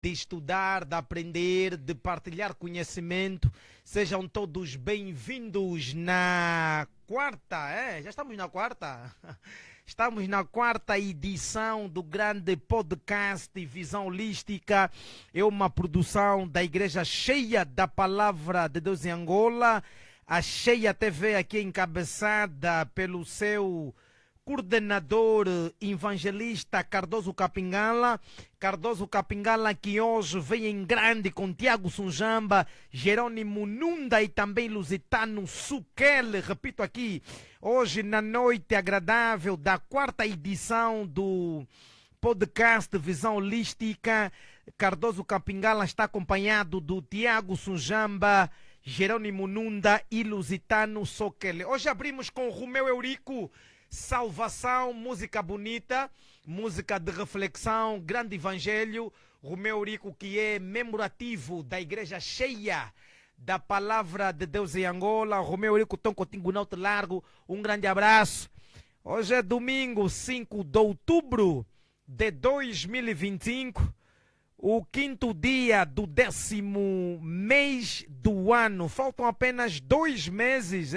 de estudar, de aprender, de partilhar conhecimento. Sejam todos bem-vindos na quarta, já estamos na quarta? Estamos na quarta edição do grande podcast Visão Holística. É uma produção da Igreja Cheia da Palavra de Deus em Angola. A Cheia TV aqui encabeçada pelo seu coordenador evangelista Cardoso Capingala. Cardoso Capingala que hoje vem em grande com Tiago Sunjamba, Jerônimo Nunda e também Lusitano Sukele. Repito aqui, hoje na noite agradável da quarta edição do podcast Visão Holística, Cardoso Capingala está acompanhado do Tiago Sunjamba, Jerônimo Nunda e Lusitano Sukele. Hoje abrimos com Romeu Eurico, Salvação, música bonita, música de reflexão, grande evangelho. Romeu Eurico, que é membro ativo da Igreja Cheia da Palavra de Deus em Angola. Romeu Eurico, tão contigo não te largo, um grande abraço. Hoje é domingo, 5 de outubro de 2025, o quinto dia do 10º mês do ano. Faltam apenas 2 meses,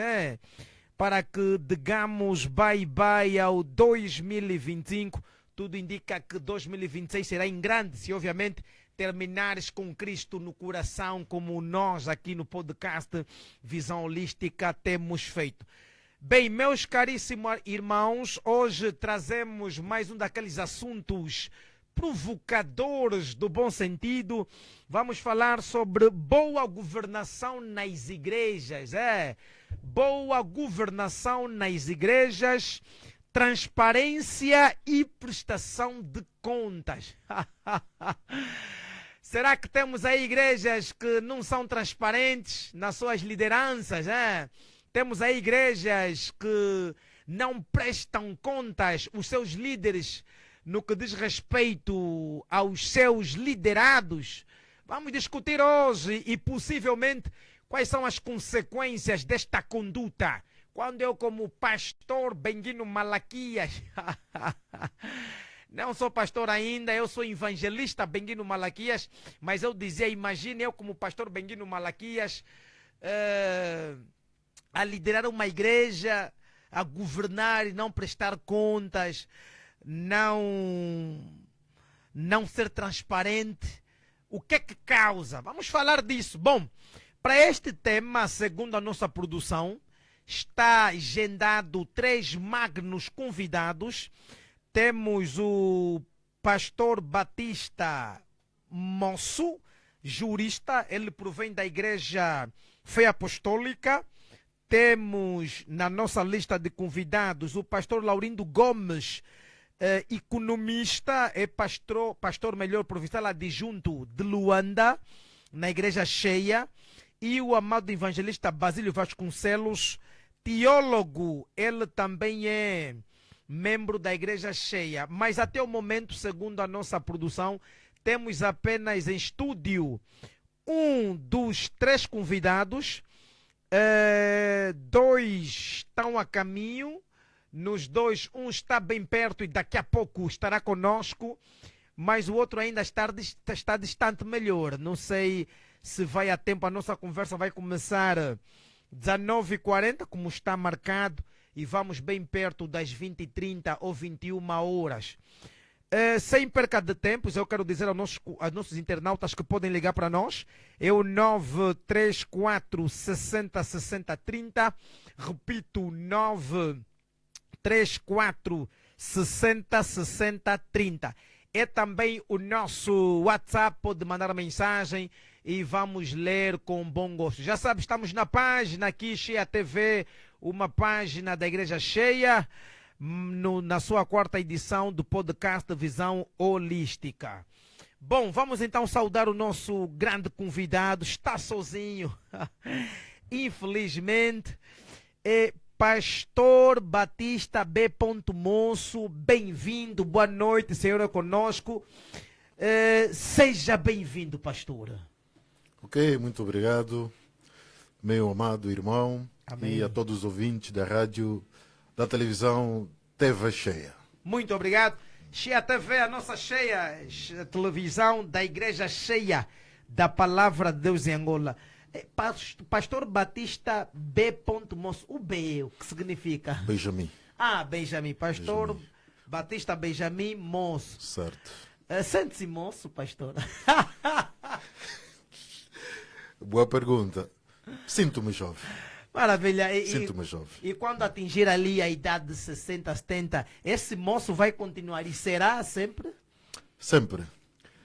para que digamos bye-bye ao 2025. Tudo indica que 2026 será em grande, se obviamente terminares com Cristo no coração, como nós aqui no podcast Visão Holística temos feito. Bem, meus caríssimos irmãos, hoje trazemos mais um daqueles assuntos provocadores do bom sentido. Vamos falar sobre boa governação nas igrejas, boa governação nas igrejas, transparência e prestação de contas. Será que temos aí igrejas que não são transparentes nas suas lideranças? Temos aí igrejas que não prestam contas, os seus líderes, no que diz respeito aos seus liderados. Vamos discutir hoje e possivelmente quais são as consequências desta conduta. Quando eu, como pastor Benguino Malaquias, não sou pastor ainda, eu sou evangelista Benguino Malaquias, mas eu dizia, imagine eu como pastor Benguino Malaquias a liderar uma igreja, a governar e não prestar contas, não ser transparente. O que é que causa? Vamos falar disso. Bom, para este tema, segundo a nossa produção, está agendado 3 magnos convidados. Temos o pastor Batista Moço, jurista, ele provém da Igreja Fé Apostólica. Temos na nossa lista de convidados o pastor Laurindo Gomes, economista, é pastor melhor provincial adjunto de Luanda, na Igreja Cheia, e o amado evangelista Basílio Vasconcelos, teólogo, ele também é membro da Igreja Cheia, mas até o momento, segundo a nossa produção, temos apenas em estúdio um dos 3 convidados, 2 estão a caminho. Nos 2, um está bem perto e daqui a pouco estará conosco, mas o outro ainda está distante melhor. Não sei se vai a tempo, a nossa conversa vai começar 19h40, como está marcado, e vamos bem perto das 20h30 ou 21 horas. Sem perca de tempos, eu quero dizer aos nossos internautas que podem ligar para nós, é o 934 60 60 30, repito, 934 60 60 30. É também o nosso WhatsApp, pode mandar mensagem e vamos ler com bom gosto. Já sabe, estamos na página aqui, Cheia TV, uma página da Igreja Cheia, na sua 4ª edição do podcast Visão Holística. Bom, vamos então saudar o nosso grande convidado, está sozinho, infelizmente, Pastor Batista B. Moço, bem-vindo, boa noite, Senhor é conosco. Seja bem-vindo, pastor. Ok, muito obrigado, meu amado irmão. Amém. E a todos os ouvintes da rádio, da televisão TV Cheia. Muito obrigado. Cheia TV, a nossa cheia, a televisão da igreja cheia da palavra de Deus em Angola. Pastor Batista B. Moço, o B, o que significa? Benjamin. Ah, Benjamin, Pastor Benjamin. Batista Benjamin Moço. Certo. Sente-se moço, pastor? Boa pergunta. Sinto-me jovem. Maravilha. Sinto-me jovem. E quando atingir ali a idade de 60, 70, esse moço vai continuar e será sempre? Sempre.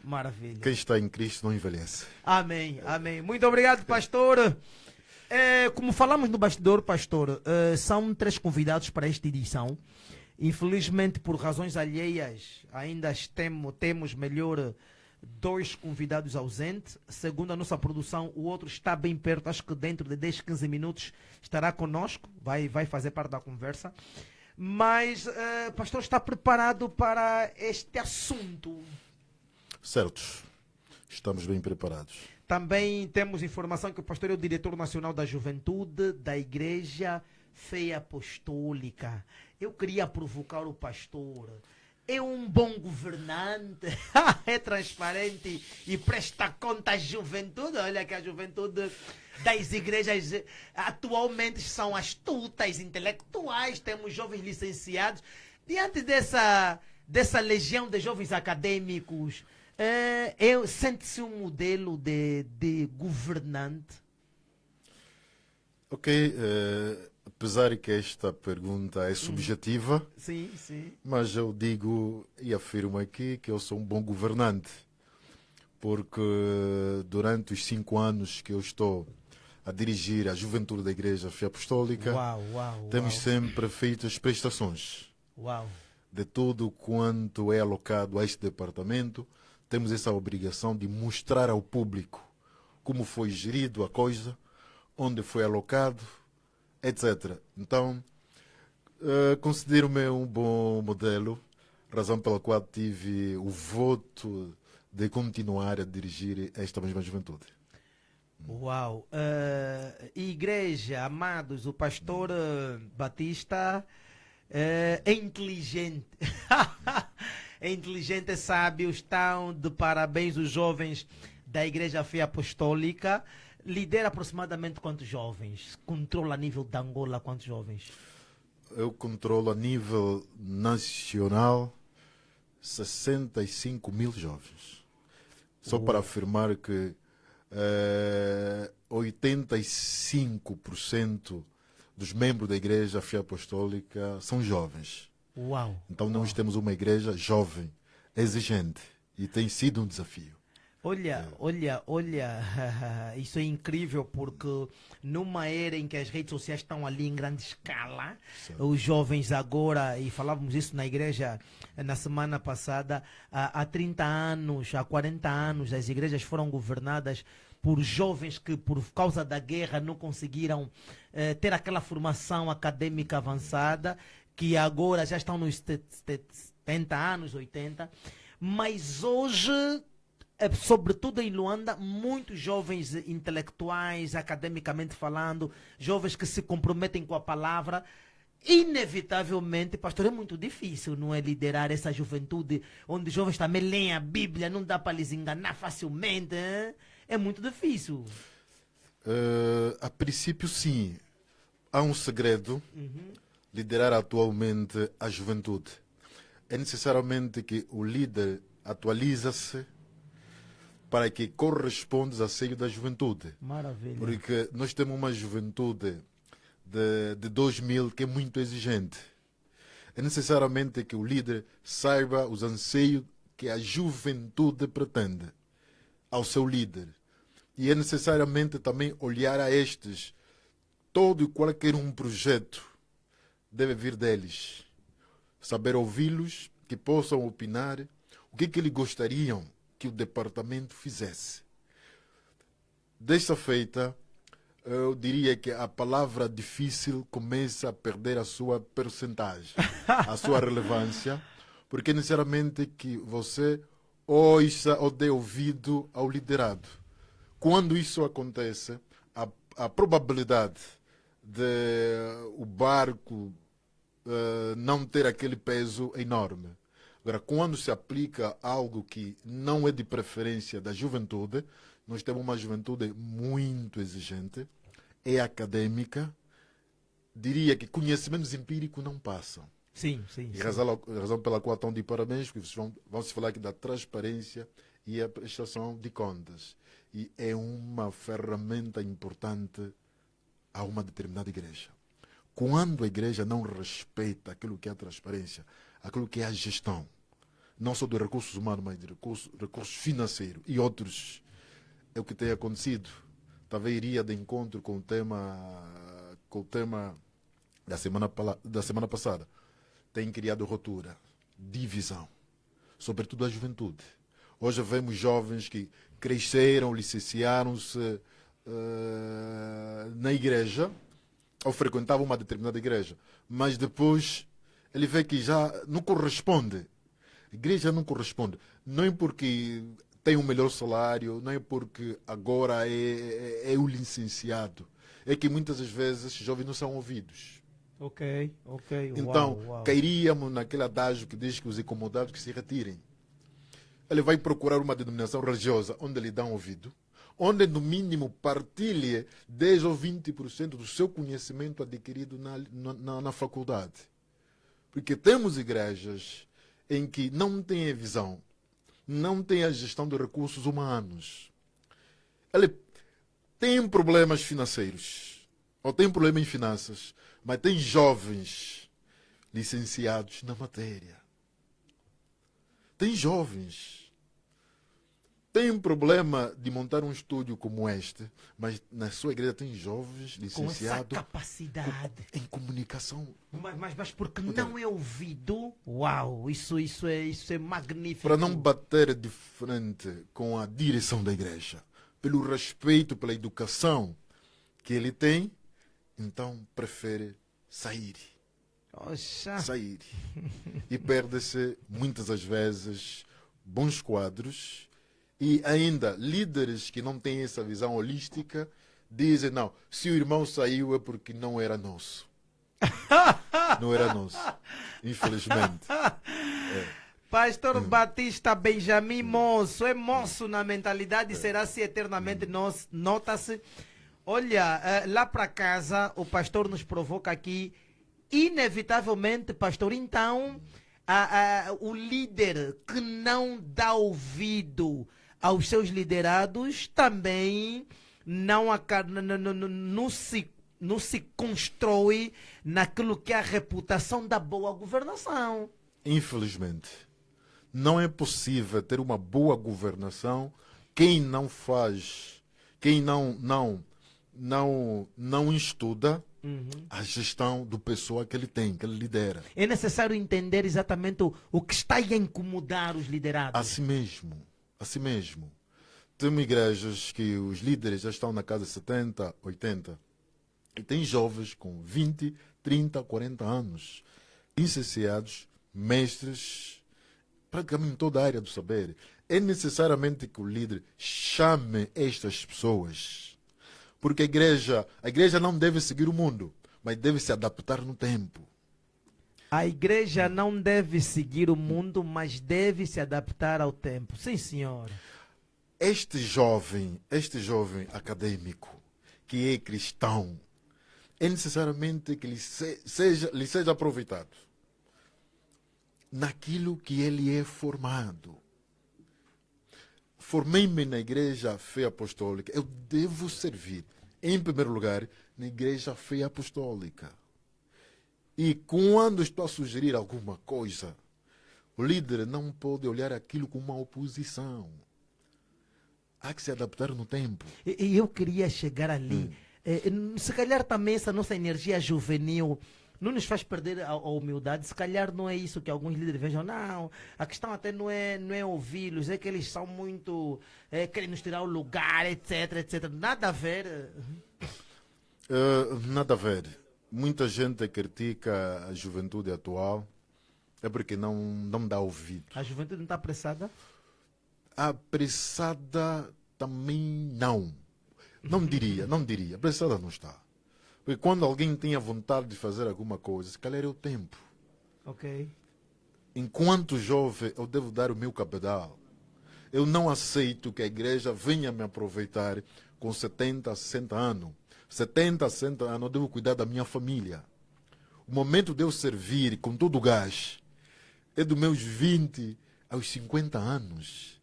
Maravilha. Quem está em Cristo não envelhece. Amém, amém. Muito obrigado, pastor. Como falamos no bastidor, pastor, são 3 convidados para esta edição. Infelizmente, por razões alheias, ainda temos melhor 2 convidados ausentes. Segundo a nossa produção, o outro está bem perto, acho que dentro de 10, 15 minutos estará conosco, vai fazer parte da conversa. Mas, pastor, está preparado para este assunto? Certos. Estamos bem preparados. Também temos informação que o pastor é o diretor nacional da juventude da Igreja Fé Apostólica. Eu queria provocar o pastor. É um bom governante, é transparente e presta conta à juventude. Olha que a juventude das igrejas atualmente são astutas, intelectuais, temos jovens licenciados. Diante dessa legião de jovens acadêmicos, sente-se um modelo de governante? Ok, apesar que esta pergunta é subjetiva, Sim, sim. mas eu digo e afirmo aqui que eu sou um bom governante, porque durante os 5 anos que eu estou a dirigir a juventude da Igreja Fé Apostólica, temos sempre feito as prestações de tudo quanto é alocado a este departamento. Temos essa obrigação de mostrar ao público como foi gerido a coisa, onde foi alocado, etc. Então, considero-me um bom modelo, razão pela qual tive o voto de continuar a dirigir esta mesma juventude. Uau! Igreja, amados, o pastor Batista é inteligente. É inteligente, é sábio. Estão de parabéns os jovens da Igreja Fé Apostólica. Lidera aproximadamente quantos jovens? Controla a nível de Angola quantos jovens? Eu controlo a nível nacional 65 mil jovens. Só para afirmar que 85% dos membros da Igreja Fé Apostólica são jovens. Uau! Então nós temos uma igreja jovem, exigente, e tem sido um desafio. Olha, isso é incrível porque numa era em que as redes sociais estão ali em grande escala, os jovens agora, e falávamos isso na igreja na semana passada, há 30 anos, há 40 anos, as igrejas foram governadas por jovens que por causa da guerra não conseguiram ter aquela formação acadêmica avançada, que agora já estão nos 70 anos, 80, mas hoje, sobretudo em Luanda, muitos jovens intelectuais, academicamente falando, jovens que se comprometem com a palavra, inevitavelmente, pastor, é muito difícil, não é, liderar essa juventude, onde os jovens também leem a Bíblia, não dá para lhes enganar facilmente, hein? É muito difícil. A princípio, sim. Há um segredo. Liderar atualmente a juventude. É necessariamente que o líder atualiza-se para que corresponda a seio da juventude. Maravilha. Porque nós temos uma juventude de 2000 que é muito exigente. É necessariamente que o líder saiba os anseios que a juventude pretende ao seu líder. E é necessariamente também olhar a estes. Todo e qualquer um projeto deve vir deles. Saber ouvi-los, que possam opinar o que eles gostariam que o departamento fizesse. Desta feita, eu diria que a palavra difícil começa a perder a sua percentagem, a sua relevância, porque é necessariamente que você ouça ou dê ouvido ao liderado. Quando isso acontece, a probabilidade de o barco não ter aquele peso é enorme. Agora, quando se aplica algo que não é de preferência da juventude, nós temos uma juventude muito exigente, é acadêmica, diria que conhecimentos empíricos não passam. Sim, sim. E razão pela qual estão de parabéns, porque vão se falar aqui da transparência e a prestação de contas. E é uma ferramenta importante a uma determinada igreja. Quando a igreja não respeita aquilo que é a transparência, aquilo que é a gestão, não só dos recursos humanos, mas de recursos financeiros e outros, é o que tem acontecido. Talvez iria de encontro com o tema da semana passada. Tem criado ruptura, divisão, sobretudo a juventude. Hoje vemos jovens que cresceram, licenciaram-se na igreja, ou frequentavam uma determinada igreja, mas depois ele vê que já não corresponde. A igreja não corresponde. Não é porque tem um melhor salário, não é porque agora é o licenciado. É que muitas das vezes esses jovens não são ouvidos. Ok. Então, Uau. cairíamos naquele adágio que diz que os incomodados que se retirem. Ele vai procurar uma denominação religiosa onde lhe dão ouvido, onde no mínimo partilhe 10 ou 20% do seu conhecimento adquirido na faculdade. Porque temos igrejas em que não tem a visão, não tem a gestão de recursos humanos. Ele tem problemas financeiros, ou tem problema em finanças, mas tem jovens licenciados na matéria. Tem jovens. Tem um problema de montar um estúdio como este, mas na sua igreja tem jovens licenciados com essa capacidade em comunicação. Mas porque não é ouvido, uau, isso é magnífico. Para não bater de frente com a direção da igreja, pelo respeito, pela educação que ele tem, então prefere sair. Oxa. Sair. E perde-se, muitas das vezes, bons quadros e ainda líderes que não têm essa visão holística dizem, não, se o irmão saiu é porque não era nosso. Não era nosso. Infelizmente. Pastor Batista Benjamin Moço, é moço na mentalidade e será-se eternamente nosso. Nota-se. Olha, lá para casa, o pastor nos provoca aqui, inevitavelmente, pastor, então, o líder que não dá ouvido aos seus liderados também não se constrói naquilo que é a reputação da boa governação. Infelizmente, não é possível ter uma boa governação quem não faz, quem não estuda a gestão do pessoal que ele tem, que ele lidera. É necessário entender exatamente o que está a incomodar os liderados. Assim mesmo, assim mesmo. Tem igrejas que os líderes já estão na casa de 70, 80. E tem jovens com 20, 30, 40 anos, licenciados, mestres, praticamente em toda a área do saber. É necessariamente que o líder chame estas pessoas. Porque a igreja não deve seguir o mundo, mas deve se adaptar no tempo. A igreja não deve seguir o mundo, mas deve se adaptar ao tempo. Sim, senhor. Este jovem acadêmico, que é cristão, é necessariamente que lhe seja aproveitado naquilo que ele é formado. Formei-me na igreja fé apostólica. Eu devo servir, em primeiro lugar, na igreja fé apostólica. E quando estou a sugerir alguma coisa, o líder não pode olhar aquilo como uma oposição. Há que se adaptar no tempo. E eu queria chegar ali. Se calhar também essa nossa energia juvenil não nos faz perder a humildade. Se calhar não é isso que alguns líderes vejam. Não, a questão até não é ouvi-los, é que eles são muito... querem nos tirar o lugar, etc. Nada a ver. Nada a ver. Muita gente critica a juventude atual é porque não dá ouvido. A juventude não está apressada? Apressada também não. Não diria. Apressada não está. Porque quando alguém tem a vontade de fazer alguma coisa, se calhar é o tempo. Ok. enquanto jovem, eu devo dar o meu cabedal. Eu não aceito que a igreja venha me aproveitar com 70, 60 anos. 70, 60 anos, eu devo cuidar da minha família. O momento de eu servir com todo o gás é dos meus 20 aos 50 anos.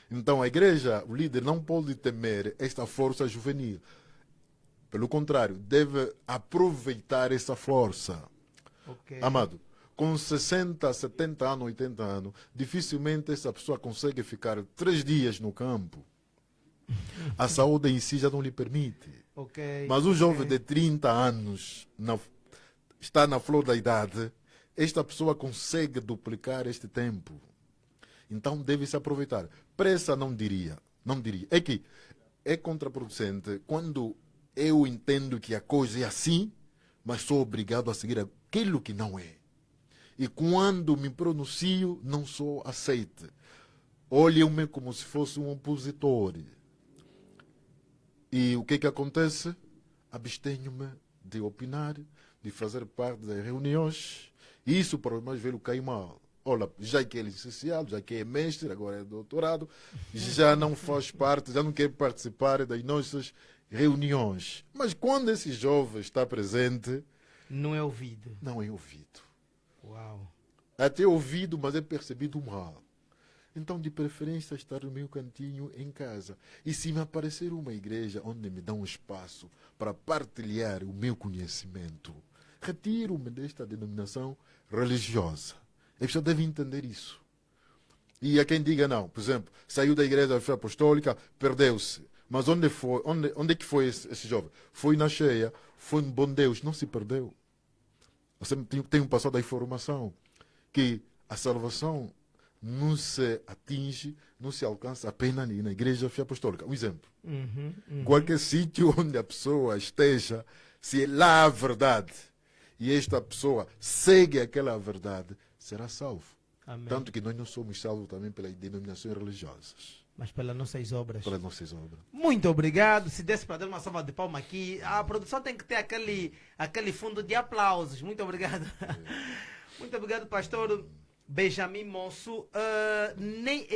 Então a igreja, o líder, não pode temer esta força juvenil. Pelo contrário, deve aproveitar essa força. Ok. Amado, com 60, 70 anos, 80 anos, dificilmente essa pessoa consegue ficar 3 dias no campo. A saúde em si já não lhe permite. Ok. Mas o jovem ok. de 30 anos está na flor da idade, esta pessoa consegue duplicar este tempo. Então deve-se aproveitar. Pressa não diria. Não diria. É que é contraproducente quando eu entendo que a coisa é assim, mas sou obrigado a seguir aquilo que não é. E quando me pronuncio, não sou aceite. Olhem-me como se fosse um opositor. E o que é que acontece? Abstenho-me de opinar, de fazer parte das reuniões. E isso para o mais velho cai mal. Olha, já que é licenciado, já que é mestre, agora é doutorado, já não faz parte, já não quer participar das nossas reuniões. Mas quando esse jovem está presente, Não é ouvido. não é ouvido. Uau. Até ouvido, mas é percebido mal. Então, de preferência, estar no meu cantinho em casa. E se me aparecer uma igreja onde me dão um espaço para partilhar o meu conhecimento, retiro-me desta denominação religiosa. A pessoa deve entender isso. E há quem diga não. Por exemplo, saiu da igreja da fé apostólica, perdeu-se. Mas onde é que foi esse jovem? Foi na cheia, foi no bom Deus, não se perdeu. Você tem um passado da informação que a salvação não se atinge, não se alcança apenas na igreja fé apostólica. Um exemplo. Qualquer sítio onde a pessoa esteja, se é lá a verdade, e esta pessoa segue aquela verdade, será salvo. Amém. Tanto que nós não somos salvos também pelas denominações religiosas, Mas pelas nossas obras. pelas nossas obras. Muito obrigado. Se desse para dar uma salva de palma aqui, a produção tem que ter aquele fundo de aplausos. Muito obrigado. Muito obrigado, pastor Benjamin Moço.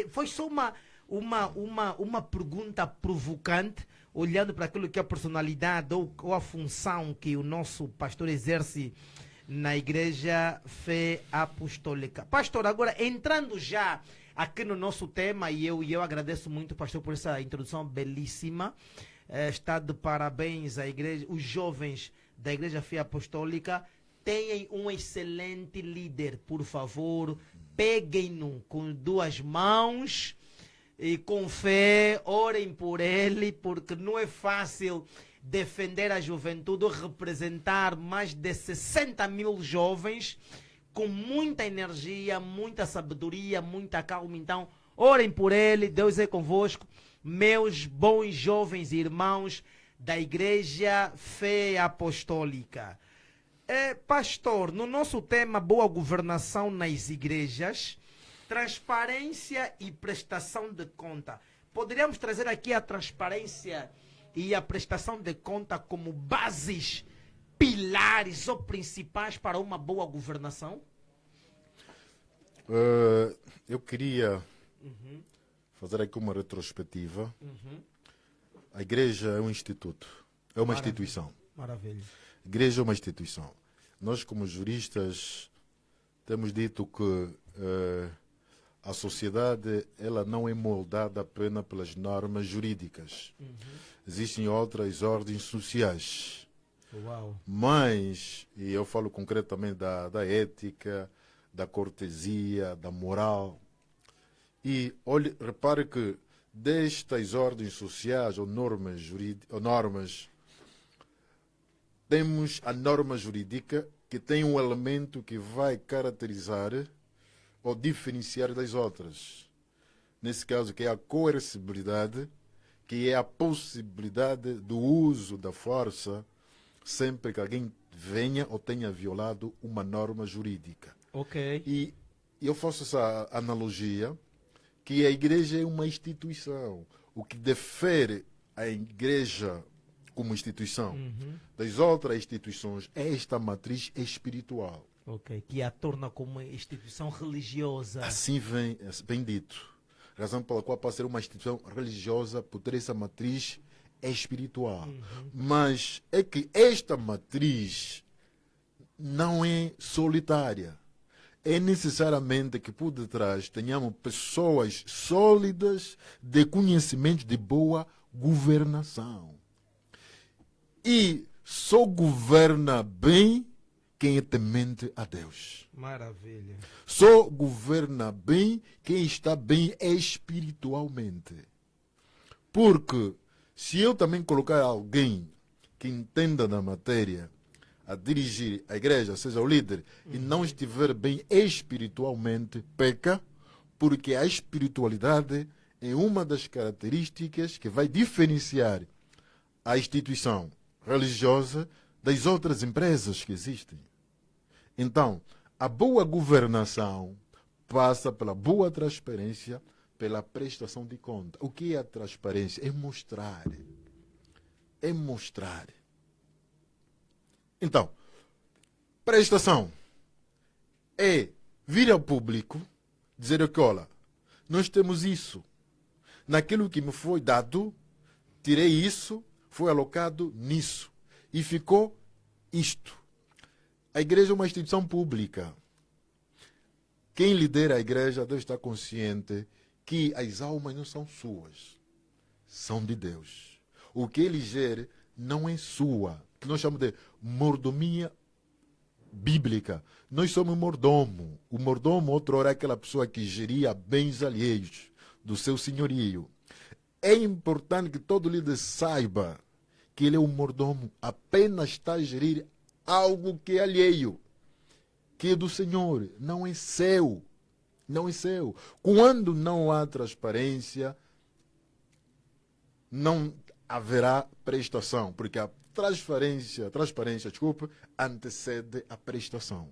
Foi só uma pergunta provocante, olhando para aquilo que é a personalidade ou a função que o nosso pastor exerce na Igreja Fé Apostólica. Pastor, agora entrando já aqui no nosso tema, e eu agradeço muito, pastor, por essa introdução belíssima. Está de parabéns à igreja, os jovens da Igreja Fé Apostólica. Tenham um excelente líder, por favor. Peguem-no com 2 mãos e com fé, orem por ele, porque não é fácil defender a juventude, representar mais de 60 mil jovens com muita energia, muita sabedoria, muita calma. Então, orem por ele, Deus é convosco, meus bons jovens irmãos da Igreja Fé Apostólica. Pastor, no nosso tema boa governação nas igrejas, transparência e prestação de conta, poderíamos trazer aqui a transparência e a prestação de conta como bases, pilares ou principais para uma boa governação? Eu queria fazer aqui uma retrospectiva. A igreja é um instituto, é uma instituição. Maravilha. A igreja é uma instituição. Nós, como juristas, temos dito que a sociedade ela não é moldada apenas pelas normas jurídicas. Existem outras ordens sociais. Uau. Mas, e eu falo concretamente da ética, da cortesia, da moral. E olhe, repare que destas ordens sociais ou normas jurídicas, temos a norma jurídica que tem um elemento que vai caracterizar ou diferenciar das outras. Nesse caso, que é a coercibilidade, que é a possibilidade do uso da força sempre que alguém venha ou tenha violado uma norma jurídica. Ok. E eu faço essa analogia que a igreja é uma instituição. O que difere a igreja como instituição das outras instituições é esta matriz espiritual. Ok, que a torna como uma instituição religiosa. Assim vem, bem dito. Razão pela qual pode ser uma instituição religiosa por ter essa matriz espiritual. Mas é que esta matriz não é solitária. É necessariamente que por detrás tenhamos pessoas sólidas de conhecimento de boa governação. E só governa bem quem é temente a Deus. Maravilha. Só governa bem quem está bem espiritualmente. Porque se eu também colocar alguém que entenda da matéria a dirigir a igreja, seja o líder, e não estiver bem espiritualmente, peca, porque a espiritualidade é uma das características que vai diferenciar a instituição religiosa das outras empresas que existem. Então, a boa governação passa pela boa transparência, pela prestação de conta. O que é a transparência? É mostrar. É mostrar. Então, prestação é vir ao público, dizer que, olha, nós temos isso. Naquilo que me foi dado, tirei isso, foi alocado nisso. E ficou isto. A igreja é uma instituição pública. Quem lidera a igreja deve estar consciente que as almas não são suas, são de Deus. O que ele gera não é sua, que nós chamamos de mordomia bíblica. Nós somos mordomo. O mordomo, outrora, é aquela pessoa que geria bens alheios do seu senhorio. É importante que todo líder saiba que ele é um mordomo, apenas está a gerir algo que é alheio, que é do Senhor, não é seu. Não é seu. Quando não há transparência, não haverá prestação, porque a transparência, antecede a prestação.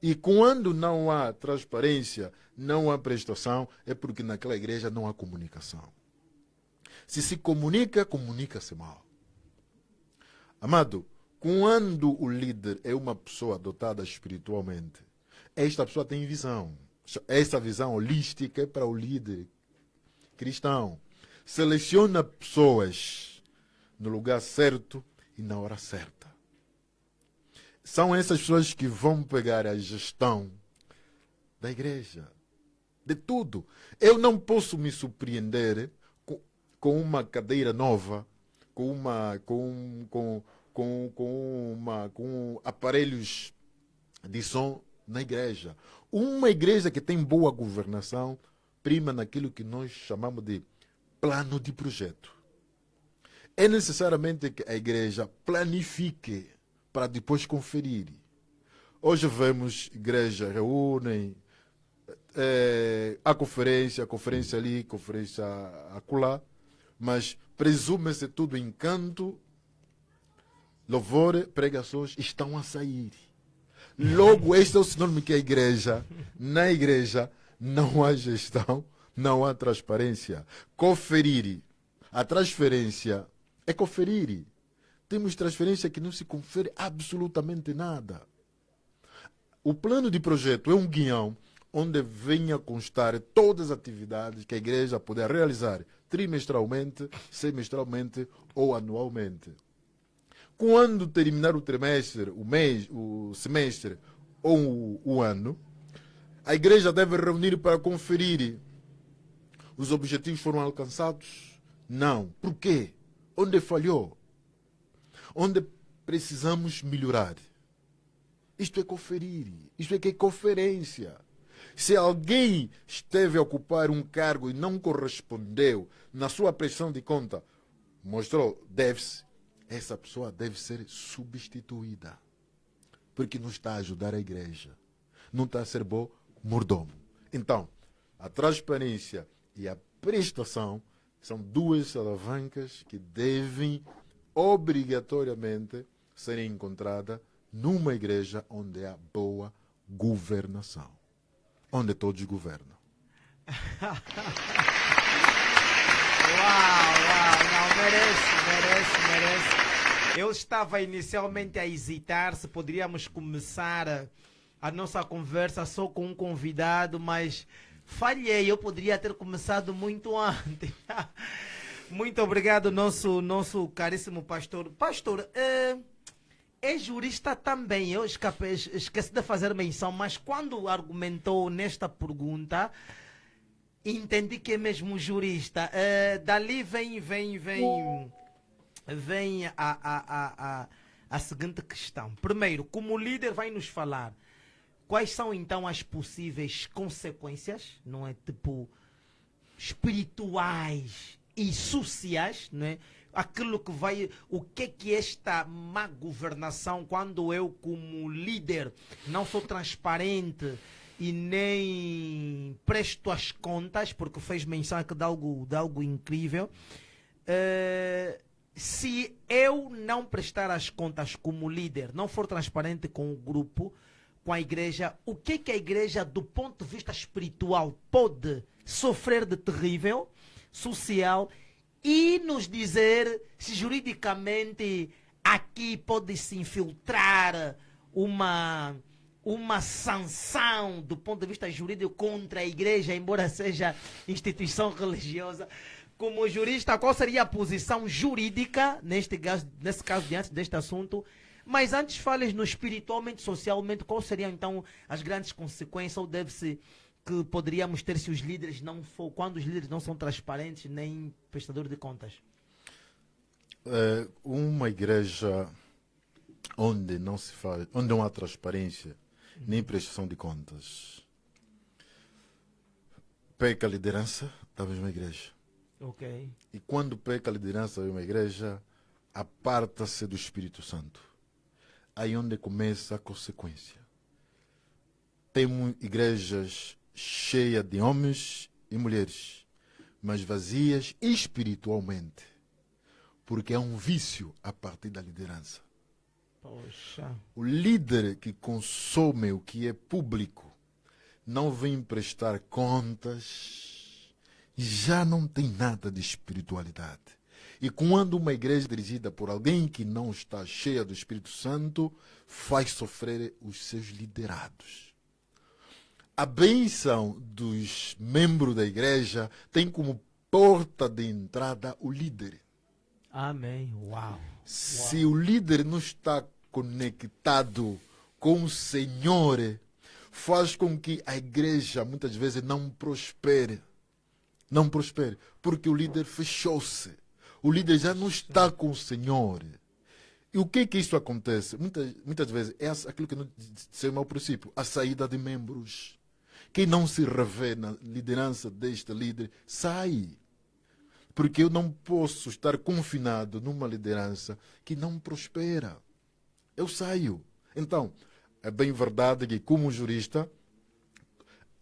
E quando não há transparência, não há prestação, é porque naquela igreja não há comunicação. Se comunica, comunica-se mal. Amado, quando o líder é uma pessoa dotada espiritualmente, esta pessoa tem visão. Essa visão holística é para o líder cristão. Seleciona pessoas no lugar certo e na hora certa. São essas pessoas que vão pegar a gestão da igreja, de tudo. Eu não posso me surpreender com uma cadeira nova, com aparelhos de som na igreja. Uma igreja que tem boa governação prima naquilo que nós chamamos de plano de projeto. É necessariamente que a igreja planifique para depois conferir. Hoje vemos igrejas reúnem a conferência ali, conferência acolá, mas presume-se tudo em canto, louvor, pregações estão a sair. Logo, este é o sinônimo que na igreja, não há gestão, não há transparência. Conferir. A transferência é conferir. Temos transferência que não se confere absolutamente nada. O plano de projeto é um guião onde venha constar todas as atividades que a igreja puder realizar trimestralmente, semestralmente ou anualmente. Quando terminar o trimestre, o mês, o semestre ou o ano, a igreja deve reunir para conferir os objetivos foram alcançados? Não. Por quê? Onde falhou? Onde precisamos melhorar? Isto é conferir. Isto é que é conferência. Se alguém esteve a ocupar um cargo e não correspondeu na sua prestação de conta, mostrou, deve-se, essa pessoa deve ser substituída. Porque não está a ajudar a igreja. Não está a ser bom mordomo. Então, a transparência e a prestação são duas alavancas que devem obrigatoriamente serem encontradas numa igreja onde há boa governação. Onde todos governam. Uau, não, merece. Eu estava inicialmente a hesitar se poderíamos começar a nossa conversa só com um convidado, mas falhei. Eu poderia ter começado muito antes. Muito obrigado, nosso caríssimo pastor. Pastor, é jurista também. Eu esqueci de fazer menção, mas quando argumentou nesta pergunta, entendi que é mesmo jurista. Dali vem a seguinte questão. Primeiro, como líder, vai nos falar quais são então as possíveis consequências, não é? Tipo, espirituais e sociais, não é? Aquilo que vai, o que é esta má governação quando eu como líder não sou transparente e nem presto as contas, porque fez menção aqui de algo incrível. Se eu não prestar as contas como líder, não for transparente com o grupo, com a igreja, o que a igreja, do ponto de vista espiritual, pode sofrer de terrível, social, e nos dizer se juridicamente aqui pode se infiltrar uma sanção do ponto de vista jurídico contra a igreja, embora seja instituição religiosa. Como jurista, qual seria a posição jurídica nesse caso diante deste assunto? Mas antes fales no espiritualmente, socialmente, quais seriam então as grandes consequências ou deve-se que poderíamos ter se os líderes não for, quando os líderes não são transparentes nem prestadores de contas? Uma igreja onde não há transparência nem prestação de contas, peca a liderança da mesma igreja. Ok. E quando peca a liderança de uma igreja, aparta-se do Espírito Santo. Aí onde começa a consequência. Temos igrejas cheias de homens e mulheres, mas vazias espiritualmente, porque é um vício a partir da liderança. Poxa. O líder que consome o que é público não vem prestar contas, já não tem nada de espiritualidade. E quando uma igreja é dirigida por alguém que não está cheia do Espírito Santo, faz sofrer os seus liderados. A bênção dos membros da igreja tem como porta de entrada o líder. Amém. Uau. Se o líder não está conectado com o Senhor, faz com que a igreja muitas vezes não prospere. Não prospere, porque o líder fechou-se. O líder já não está com o Senhor. E o que isso acontece? Muitas vezes é aquilo que nós dissemos ao princípio, a saída de membros. Quem não se revê na liderança deste líder, sai. Porque eu não posso estar confinado numa liderança que não prospera. Eu saio. Então, é bem verdade que, como jurista,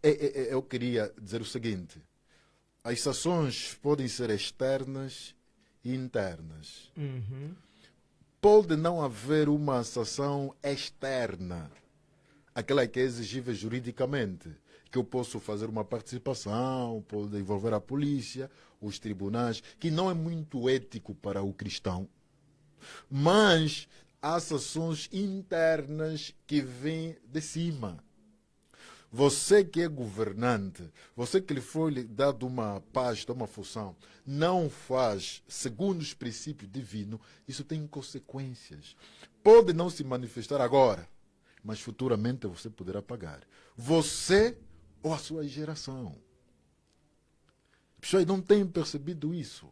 eu queria dizer o seguinte: as sanções podem ser externas e internas. Uhum. Pode não haver uma sanção externa, aquela que é exigível juridicamente, que eu posso fazer uma participação, pode envolver a polícia, os tribunais, que não é muito ético para o cristão. Mas há sanções internas que vêm de cima. Você que é governante, você que lhe foi dado uma pasta, uma função, não faz segundo os princípios divinos, isso tem consequências. Pode não se manifestar agora, mas futuramente você poderá pagar. Você ou a sua geração. As pessoas não têm percebido isso.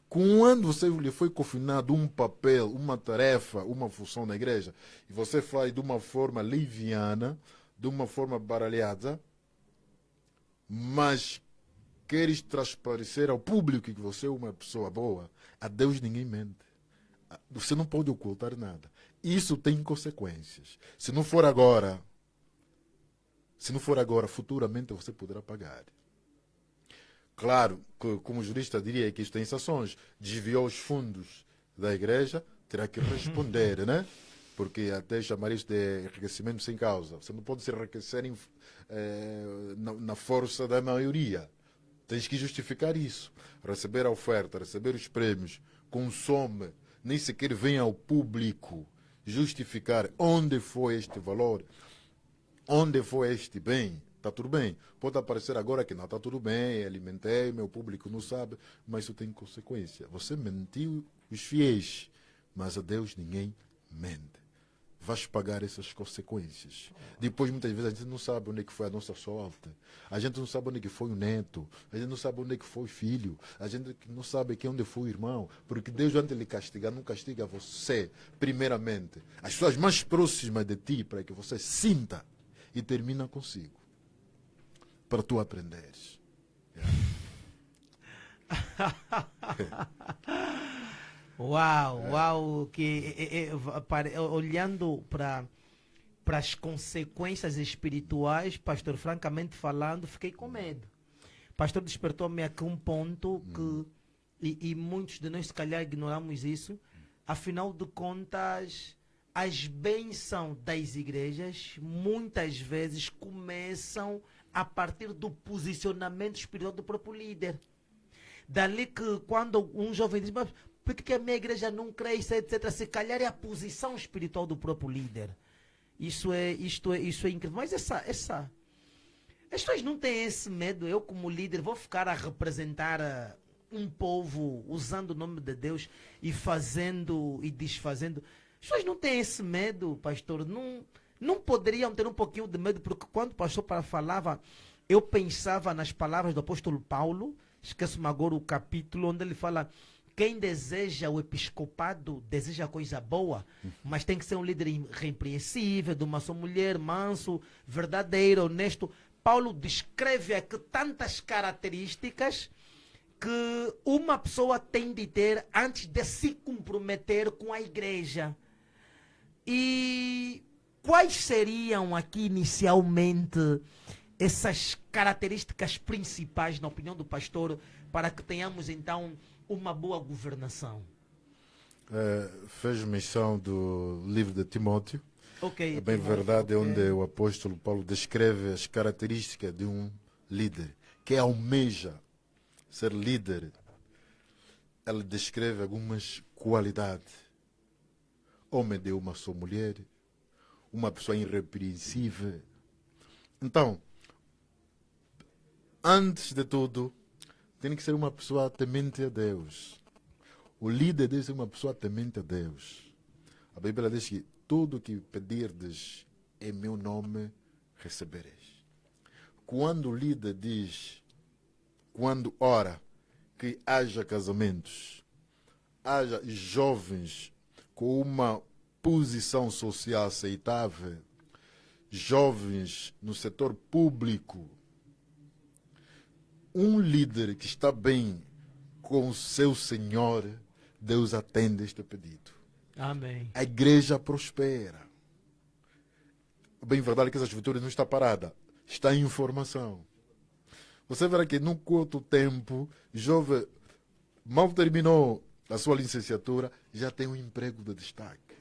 Quando você lhe foi confinado um papel, uma tarefa, uma função na igreja, e você faz de uma forma liviana, de uma forma baralhada, mas queres transparecer ao público que você é uma pessoa boa, a Deus ninguém mente. Você não pode ocultar nada. Isso tem consequências. Se não for agora, futuramente você poderá pagar. Claro, como jurista diria que isto tem sanções. Desviou os fundos da igreja, terá que responder, né? Porque até chamar isto de enriquecimento sem causa. Você não pode se enriquecer na força da maioria. Tens que justificar isso. Receber a oferta, receber os prêmios, consome nem sequer vem ao público justificar onde foi este valor, onde foi este bem. Está tudo bem. Pode aparecer agora que não está tudo bem, alimentei, meu público não sabe, mas isso tem consequência. Você mentiu os fiéis, mas a Deus ninguém mente. Vais pagar essas consequências. Depois, muitas vezes, a gente não sabe onde é que foi a nossa sorte. A gente não sabe onde é que foi o neto. A gente não sabe onde é que foi o filho. A gente não sabe aqui onde foi o irmão. Porque Deus, antes de lhe castigar, não castiga você, primeiramente. As pessoas mais próximas de ti, para que você sinta e termina consigo. Para tu aprenderes. Uau, olhando para as consequências espirituais, pastor, francamente falando, fiquei com medo. Pastor despertou-me aqui um ponto que, e muitos de nós se calhar ignoramos isso, afinal de contas, as bênçãos das igrejas muitas vezes começam a partir do posicionamento espiritual do próprio líder. Dali que quando um jovem diz, mas por que a minha igreja não cresce, etc. Se calhar é a posição espiritual do próprio líder. Isso é incrível. Mas as pessoas não têm esse medo. Eu, como líder, vou ficar a representar um povo usando o nome de Deus e fazendo e desfazendo. As pessoas não têm esse medo, pastor. Não poderiam ter um pouquinho de medo, porque quando o pastor falava, eu pensava nas palavras do apóstolo Paulo. Esqueço-me agora o capítulo onde ele fala: quem deseja o episcopado deseja coisa boa, mas tem que ser um líder irrepreensível, de uma só mulher, manso, verdadeiro, honesto. Paulo descreve aqui tantas características que uma pessoa tem de ter antes de se comprometer com a igreja. E quais seriam aqui inicialmente essas características principais, na opinião do pastor, para que tenhamos então uma boa governação? Fez menção do livro de Timóteo. Okay, é bem Timóteo, verdade, onde o apóstolo Paulo descreve as características de um líder que almeja ser líder. Ele descreve algumas qualidades: homem de uma só mulher, uma pessoa irrepreensível. Então, antes de tudo, tem que ser uma pessoa temente a Deus. O líder deve ser uma pessoa temente a Deus. A Bíblia diz que tudo que pedirdes em meu nome recebereis. Quando o líder diz, quando ora, que haja casamentos, haja jovens com uma posição social aceitável, jovens no setor público, um líder que está bem com o seu Senhor, Deus atende este pedido. Amém. A igreja prospera. Bem verdade que essa juventude não está parada, está em formação. Você verá que num curto tempo, jovem mal terminou a sua licenciatura, já tem um emprego de destaque.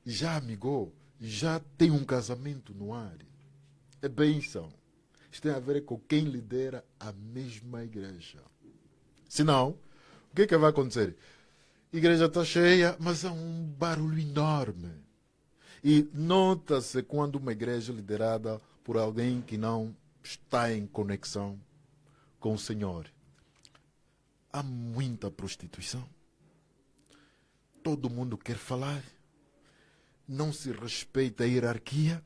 Já amigou, já tem um casamento no ar. É bênção. Isto tem a ver com quem lidera a mesma igreja. Senão, o que vai acontecer? A igreja está cheia, mas há um barulho enorme. E nota-se quando uma igreja é liderada por alguém que não está em conexão com o Senhor. Há muita prostituição. Todo mundo quer falar. Não se respeita a hierarquia.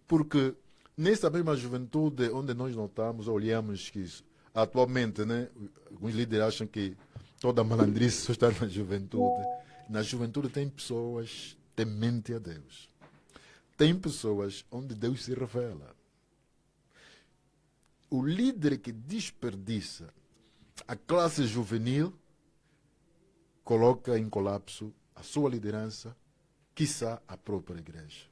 Porque nessa mesma juventude onde nós notamos, olhamos que atualmente, né, alguns líderes acham que toda malandrice só está na juventude. Na juventude tem pessoas temente a Deus. Tem pessoas onde Deus se revela. O líder que desperdiça a classe juvenil coloca em colapso a sua liderança, quiçá a própria igreja.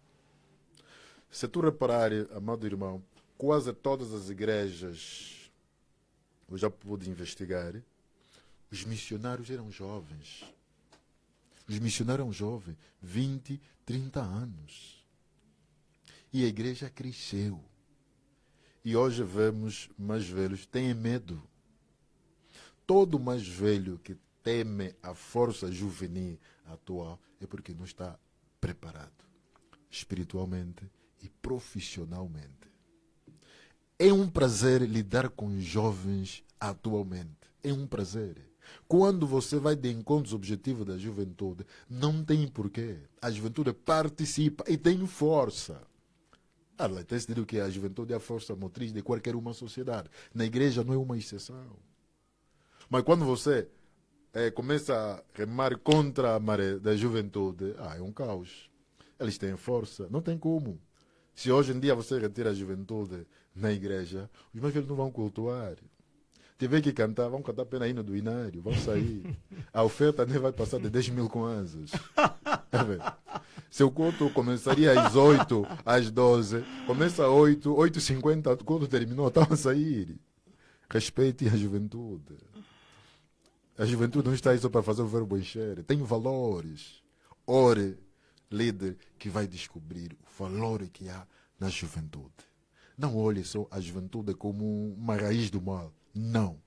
Se tu reparar, amado irmão, quase todas as igrejas, eu já pude investigar, os missionários eram jovens. Os missionários eram jovens, 20, 30 anos. E a igreja cresceu. E hoje vemos mais velhos, têm medo. Todo mais velho que teme a força juvenil atual é porque não está preparado espiritualmente e profissionalmente. É um prazer lidar com jovens atualmente. É um prazer. Quando você vai de encontros objetivos da juventude, não tem porquê. A juventude participa e tem força. Tem-se dito que a juventude é a força motriz de qualquer uma sociedade. Na igreja não é uma exceção. Mas quando você começa a remar contra a maré da juventude, é um caos. Eles têm força, não tem como. Se hoje em dia você retira a juventude na igreja, os mais velhos não vão cultuar. Tiver que cantar, vão cantar apenas hino do inário, vão sair. A oferta nem vai passar de 10 mil kwanzas. Se o culto começaria às 8, às 12, começa às 8, 8h50, o culto terminou, estão a sair. Respeite a juventude. A juventude não está aí só para fazer o verbo encher. Tem valores. Ore, líder, que vai descobrir o valor que há na juventude. Não olhe só a juventude como uma raiz do mal. Não.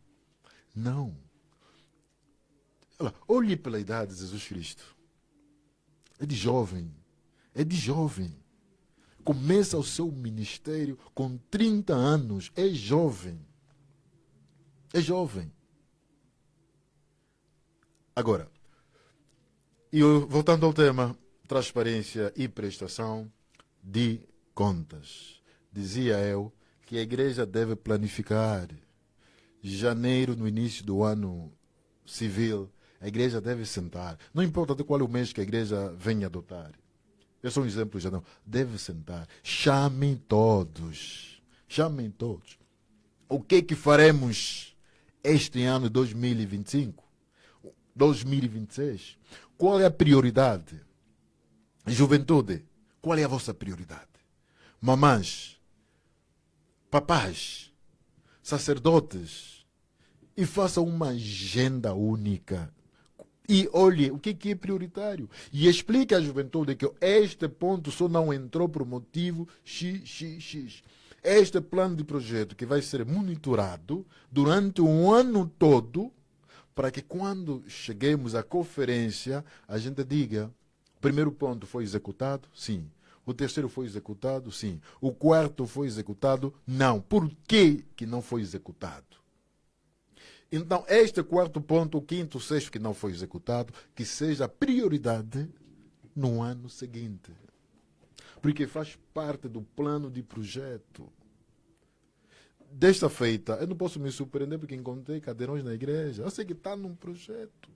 Não. Olhe pela idade de Jesus Cristo. É de jovem. É de jovem. Começa o seu ministério com 30 anos. É jovem. É jovem. Agora, voltando ao tema, transparência e prestação de contas. Dizia eu que a igreja deve planificar. Janeiro, no início do ano civil, a igreja deve sentar. Não importa de qual é o mês que a igreja venha adotar. Eu sou um exemplo já não. Deve sentar. Chamem todos. Chamem todos. O que faremos este ano 2025? 2026? Qual é a prioridade? Juventude, qual é a vossa prioridade? Mamães, papás, sacerdotes, e faça uma agenda única. E olhe o que é prioritário. E explique à juventude que este ponto só não entrou por motivo XXX. Este plano de projeto que vai ser monitorado durante um ano todo, para que quando cheguemos à conferência, a gente diga: o primeiro ponto foi executado? Sim. O terceiro foi executado? Sim. O quarto foi executado? Não. Por que não foi executado? Então, este quarto ponto, o quinto, o sexto que não foi executado, que seja prioridade no ano seguinte. Porque faz parte do plano de projeto. Desta feita, eu não posso me surpreender porque encontrei cadeirões na igreja. Eu sei que está num projeto.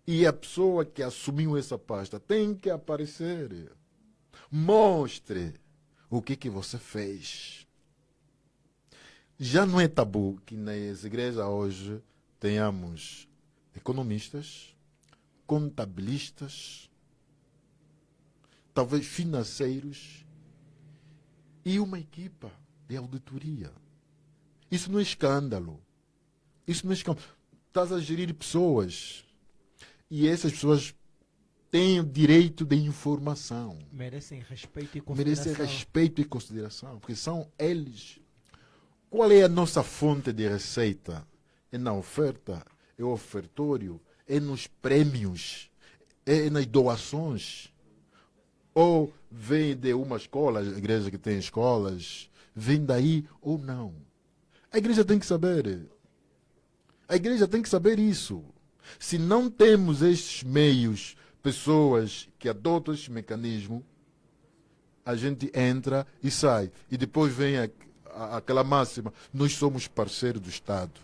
E a pessoa que assumiu essa pasta tem que aparecer. Mostre o que você fez. Já não é tabu que nas igrejas hoje tenhamos economistas, contabilistas, talvez financeiros e uma equipa de auditoria. Isso não é escândalo. Isso não é escândalo. Estás a gerir pessoas e essas pessoas têm o direito de informação. Merecem respeito e consideração. Merecem respeito e consideração, porque são eles. Qual é a nossa fonte de receita? É na oferta, é o ofertório, é nos prêmios, é nas doações. Ou vem de uma escola, a igreja que tem escolas, vem daí ou não. A igreja tem que saber. A igreja tem que saber isso. Se não temos estes meios, pessoas que adotam este mecanismo, a gente entra e sai. E depois vem aquela máxima: nós somos parceiros do Estado.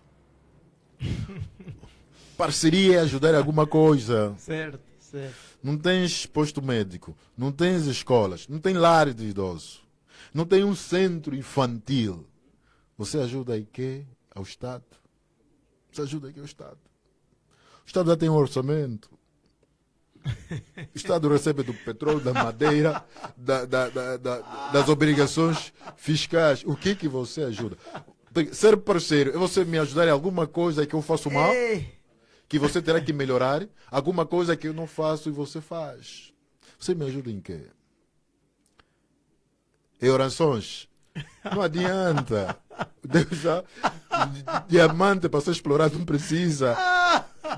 Parceria é ajudar em alguma coisa. Certo, certo. Não tens posto médico, não tens escolas, não tem lar de idosos, não tem um centro infantil. Você ajuda aí quê? Ao Estado. Você ajuda aqui ao Estado. O Estado já tem um orçamento. O Estado recebe do petróleo, da madeira, das obrigações fiscais. O que você ajuda? Ser parceiro é você me ajudar em alguma coisa que eu faço mal, que você terá que melhorar, alguma coisa que eu não faço e você faz. Você me ajuda em quê? Em orações? Não adianta. Deus já, diamante para ser explorado não precisa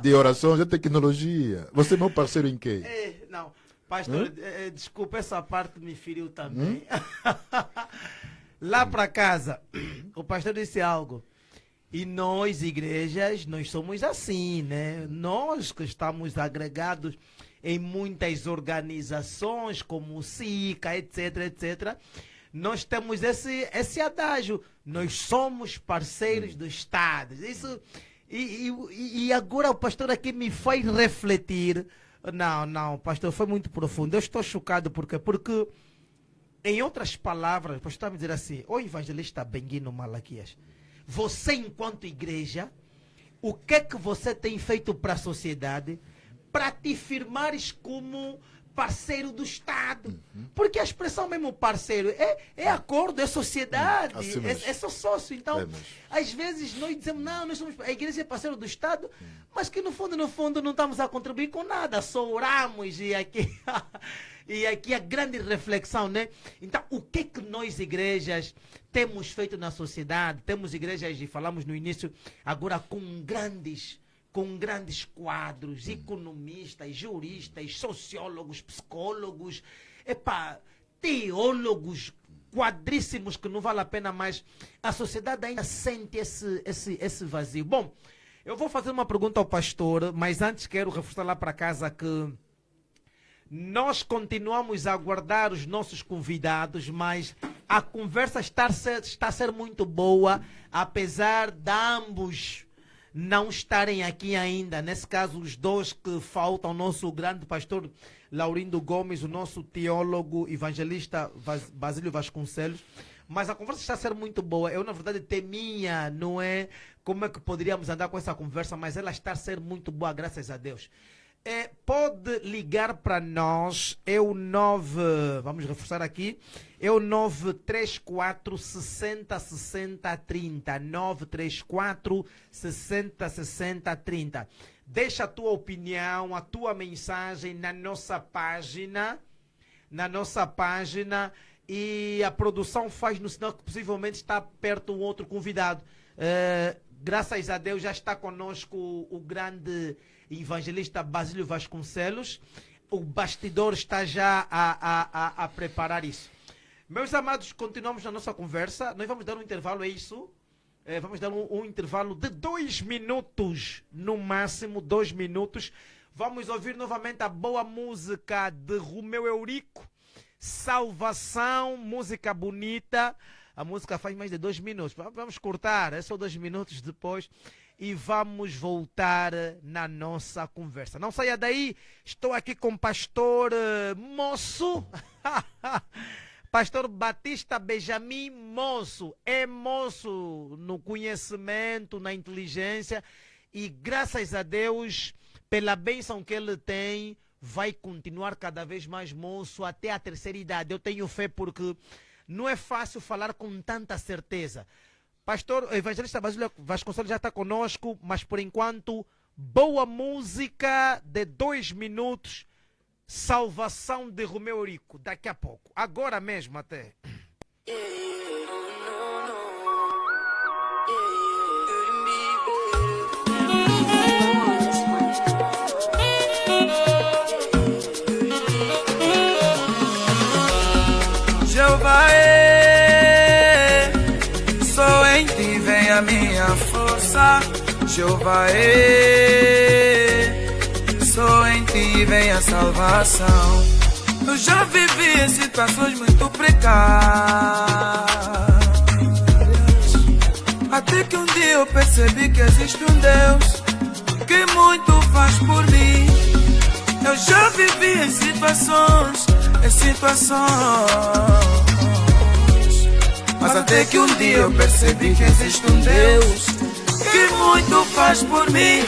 de orações, é tecnologia. Você é meu parceiro em quê? Não, pastor, desculpa, essa parte me feriu também. Lá para casa, o pastor disse algo. E nós, igrejas, nós somos assim, né? Nós que estamos agregados em muitas organizações, como o SICA, etc, etc. Nós temos esse adágio. Nós somos parceiros do Estado. Isso, e agora o pastor aqui me faz refletir. Não, pastor, foi muito profundo. Eu estou chocado porque em outras palavras, o pastor está me dizer assim, o evangelista Benguino Malaquias, você enquanto igreja, o que é que você tem feito para a sociedade para te firmares como parceiro do Estado? Porque a expressão mesmo parceiro é acordo, é sociedade, assim é só sócio. Então, às vezes nós dizemos, não, nós somos, a igreja é parceiro do Estado, mas que no fundo não estamos a contribuir com nada, só oramos e aqui... E aqui a grande reflexão, né? Então, o que nós, igrejas, temos feito na sociedade? Temos igrejas, e falamos no início, agora com grandes quadros, economistas, juristas, sociólogos, psicólogos, teólogos quadríssimos que não vale a pena mais. A sociedade ainda sente esse vazio. Bom, eu vou fazer uma pergunta ao pastor, mas antes quero reforçar lá para casa que nós continuamos a aguardar os nossos convidados, mas a conversa está a ser muito boa, apesar de ambos não estarem aqui ainda. Nesse caso, os dois que faltam, o nosso grande pastor Laurindo Gomes, o nosso teólogo evangelista Basílio Vasconcelos. Mas a conversa está a ser muito boa. Eu, na verdade, temia, não é? Como é que poderíamos andar com essa conversa, mas ela está a ser muito boa, graças a Deus. Pode ligar para nós, vamos reforçar aqui, é o 934 60 60 30, 934 60 60 30. Deixa a tua opinião, a tua mensagem na nossa página, e a produção faz no sinal que possivelmente está perto um outro convidado. Graças a Deus já está conosco o grande evangelista Basílio Vasconcelos. O bastidor está já a preparar isso. Meus amados, continuamos na nossa conversa. Nós vamos dar um intervalo, é isso? Vamos dar um intervalo de 2 minutos, no máximo 2 minutos. Vamos ouvir novamente a boa música de Romeu Eurico, Salvação, música bonita. A música faz mais de 2 minutos. Vamos cortar, é só 2 minutos depois. E vamos voltar na nossa conversa. Não saia daí, estou aqui com o pastor Moço. Pastor Batista Benjamin Moço. É moço no conhecimento, na inteligência. E graças a Deus, pela bênção que ele tem, vai continuar cada vez mais moço até a terceira idade. Eu tenho fé porque não é fácil falar com tanta certeza. Pastor, o evangelista Basílio Vasconcelos já está conosco, mas por enquanto, boa música de 2 minutos, Salvação de Romeu Eurico, daqui a pouco, agora mesmo até. Jeová, só em ti vem a minha força. Jeová, só em ti vem a salvação. Eu já vivi em situações muito precárias, até que um dia eu percebi que existe um Deus que muito faz por mim. Eu já vivi em situações, mas até que um dia eu percebi que existe um Deus que muito faz por mim.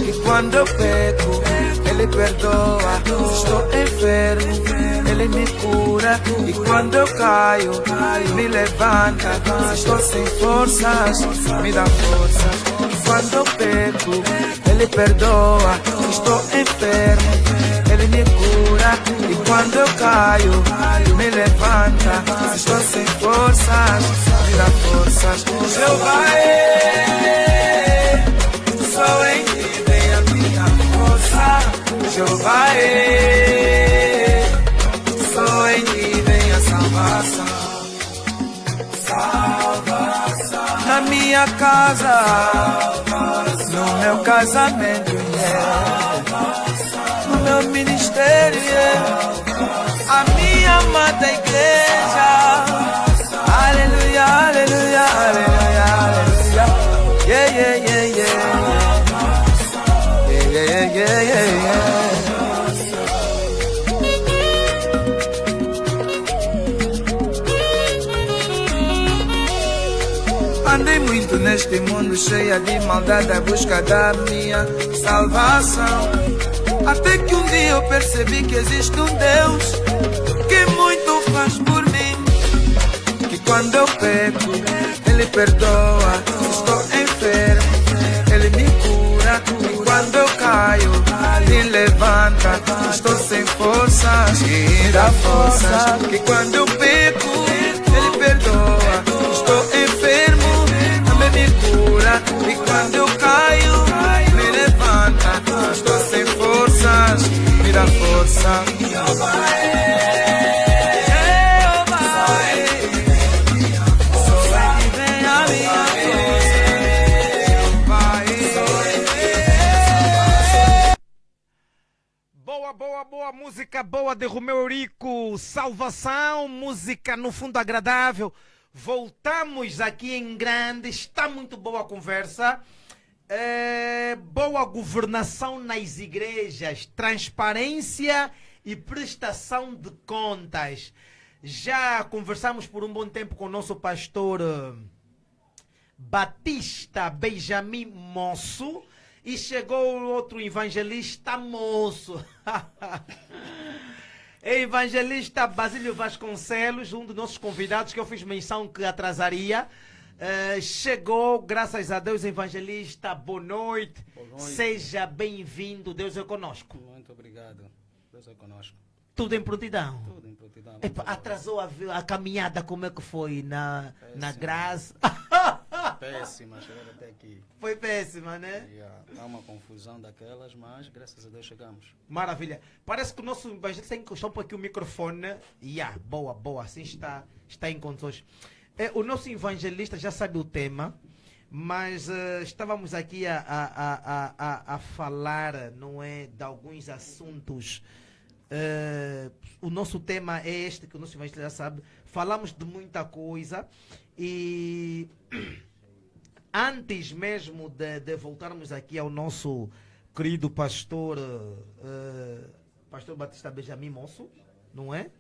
E quando eu peco, Ele perdoa. Estou enfermo, Ele me cura. E quando eu caio, me levanta. Estou sem forças, me dá força. E quando eu peco, Ele perdoa. Estou enfermo, Ele me cura. E quando eu caio, me levanta. Estou sem forças, me dá forças. Jeová, só em ti vem a Jeová só em ti vem a salvação. Salvação. Na minha casa, salvação. No meu casamento, salvação. No meu ministério, a minha amada igreja. Aleluia, aleluia, aleluia, aleluia. Yeah, yeah, yeah, yeah. Yeah, yeah, yeah, yeah. Andei muito neste mundo cheia de maldade à busca da minha salvação. Até que um dia eu percebi que existe um Deus que muito faz por mim. Que quando eu peco, Ele perdoa. Se estou enfermo, Ele me cura. E quando eu caio, me levanta. Estou sem forças, me dá força. Que quando eu peco, Ele perdoa. Estou enfermo, também me cura. E quando eu caio, me levanta. Estou sem forças, me dá força. Boa, música boa de Romeu Eurico, Salvação, música no fundo agradável. Voltamos aqui em grande, está muito boa a conversa. Boa governação nas igrejas, transparência e prestação de contas. Já conversamos por um bom tempo com o nosso pastor Batista Benjamin Moço. E chegou outro evangelista moço. Evangelista Basílio Vasconcelos, um dos nossos convidados que eu fiz menção que atrasaria. Chegou, graças a Deus, evangelista. Boa noite. Boa noite. Seja bem-vindo. Deus é conosco. Muito obrigado. Deus é conosco. Tudo em prontidão. Tudo em prontidão. Epa, atrasou a caminhada, como é que foi na graça? Péssima, chegar até aqui. Foi péssima, né? Há uma confusão daquelas, mas graças a Deus chegamos. Maravilha. Parece que o nosso evangelista encostou um pouquinho o microfone. Boa. Assim está em condições. O nosso evangelista já sabe o tema, mas estávamos aqui a falar, não é, de alguns assuntos. O nosso tema é este, que o nosso evangelista já sabe. Falamos de muita coisa e antes mesmo de voltarmos aqui ao nosso querido pastor Batista Benjamin Moço, não é?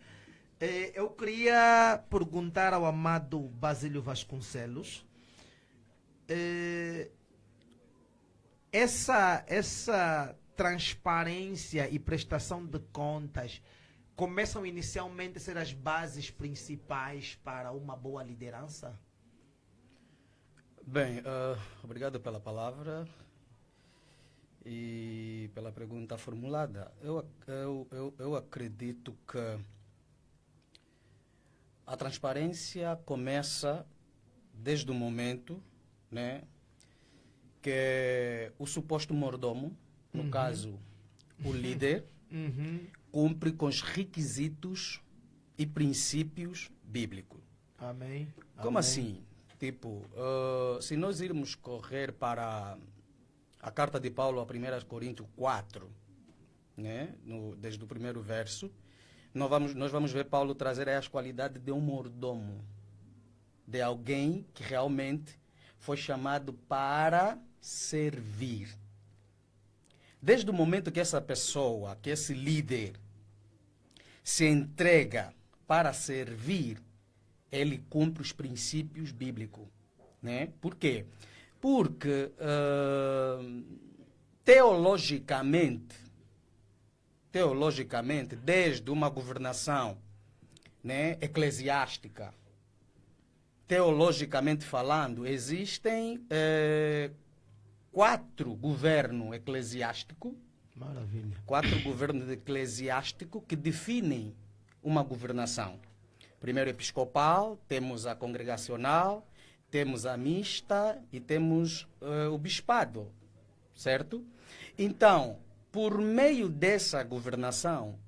Eu queria perguntar ao amado Basílio Vasconcelos, essa transparência e prestação de contas começam inicialmente a ser as bases principais para uma boa liderança? Bem, obrigado pela palavra e pela pergunta formulada. Eu acredito que a transparência começa desde o momento, né, que o suposto mordomo, no caso o líder, cumpre com os requisitos e princípios bíblicos. Amém. Como assim? Tipo, se nós irmos correr para a carta de Paulo a 1 Coríntios 4, né, desde o primeiro verso, nós vamos ver Paulo trazer as qualidades de um mordomo, de alguém que realmente foi chamado para servir. Desde o momento que essa pessoa, que esse líder, se entrega para servir, ele cumpre os princípios bíblicos, né? Por quê? Porque teologicamente, desde uma governação, né, eclesiástica, teologicamente falando, existem 4 governos eclesiásticos. Maravilha. 4 governos eclesiásticos que definem uma governação. Primeiro episcopal, temos a congregacional, temos a mista e temos o bispado, certo? Então, por meio dessa governação,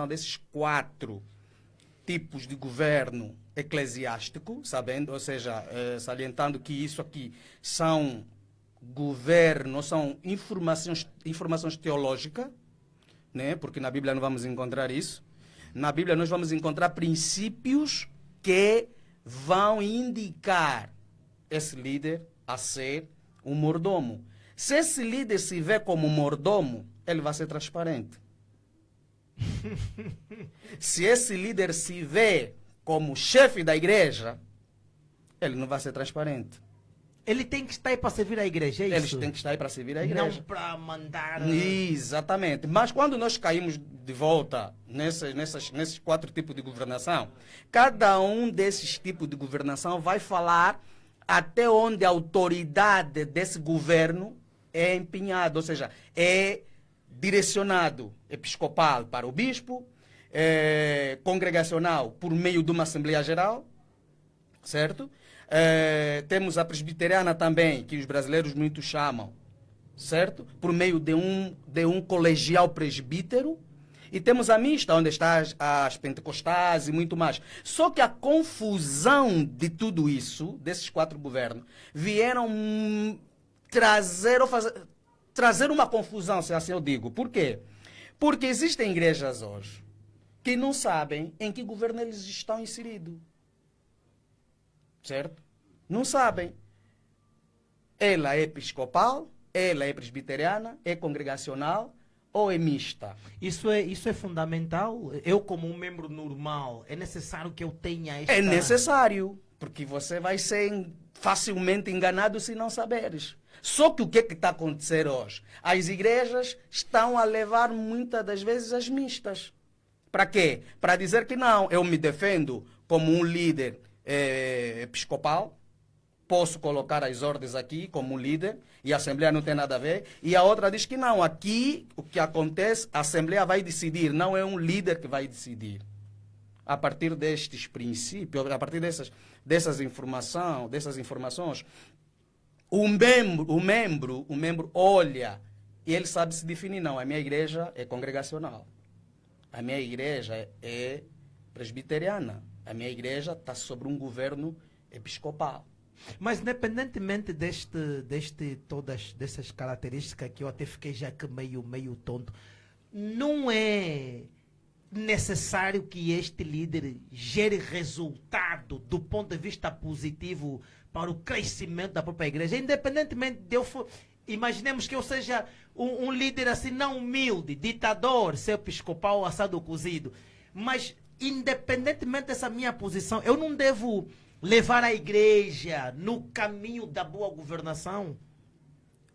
desses 4 tipos de governo eclesiástico, sabendo, ou seja, salientando que isso aqui são governos, são informações teológicas, né? Porque na Bíblia não vamos encontrar isso. Na Bíblia nós vamos encontrar princípios que vão indicar esse líder a ser um mordomo. Se esse líder se vê como mordomo, ele vai ser transparente. Se esse líder se vê como chefe da igreja, ele não vai ser transparente. Ele tem que estar aí para servir a igreja, é isso? Eles têm que estar aí para servir a igreja. Não para mandar... Exatamente. Mas quando nós caímos de volta nesses 4 tipos de governação, cada um desses tipos de governação vai falar até onde a autoridade desse governo é empenhada, ou seja, é direcionado episcopal para o bispo, congregacional por meio de uma Assembleia Geral, certo? Temos a presbiteriana também, que os brasileiros muito chamam, certo? Por meio de um colegial presbítero. E temos a mista, onde estão as pentecostais e muito mais. Só que a confusão de tudo isso, desses 4 governos, vieram trazer uma confusão, se assim eu digo. Por quê? Porque existem igrejas hoje que não sabem em que governo eles estão inseridos. Certo? Não sabem. Ela é episcopal, ela é presbiteriana, é congregacional ou é mista. Isso é fundamental? Eu, como um membro normal, é necessário que eu tenha esta... É necessário, porque você vai ser facilmente enganado se não saberes. Só que o que está acontecendo hoje? As igrejas estão a levar muitas das vezes as mistas. Para quê? Para dizer que não, eu me defendo como um líder episcopal, posso colocar as ordens aqui como líder e a Assembleia não tem nada a ver. E a outra diz que não, aqui o que acontece, a Assembleia vai decidir, não é um líder que vai decidir. A partir destes princípios, a partir dessas informações, o membro olha e ele sabe se definir. Não, a minha igreja é congregacional, a minha igreja é presbiteriana, a minha igreja está sobre um governo episcopal. Mas independentemente todas dessas características que eu até fiquei já que meio tonto, não é necessário que este líder gere resultado do ponto de vista positivo para o crescimento da própria igreja, independentemente de imaginemos que eu seja um líder assim não humilde, ditador, ser episcopal, assado cozido, mas independentemente dessa minha posição, eu não devo levar a igreja no caminho da boa governação?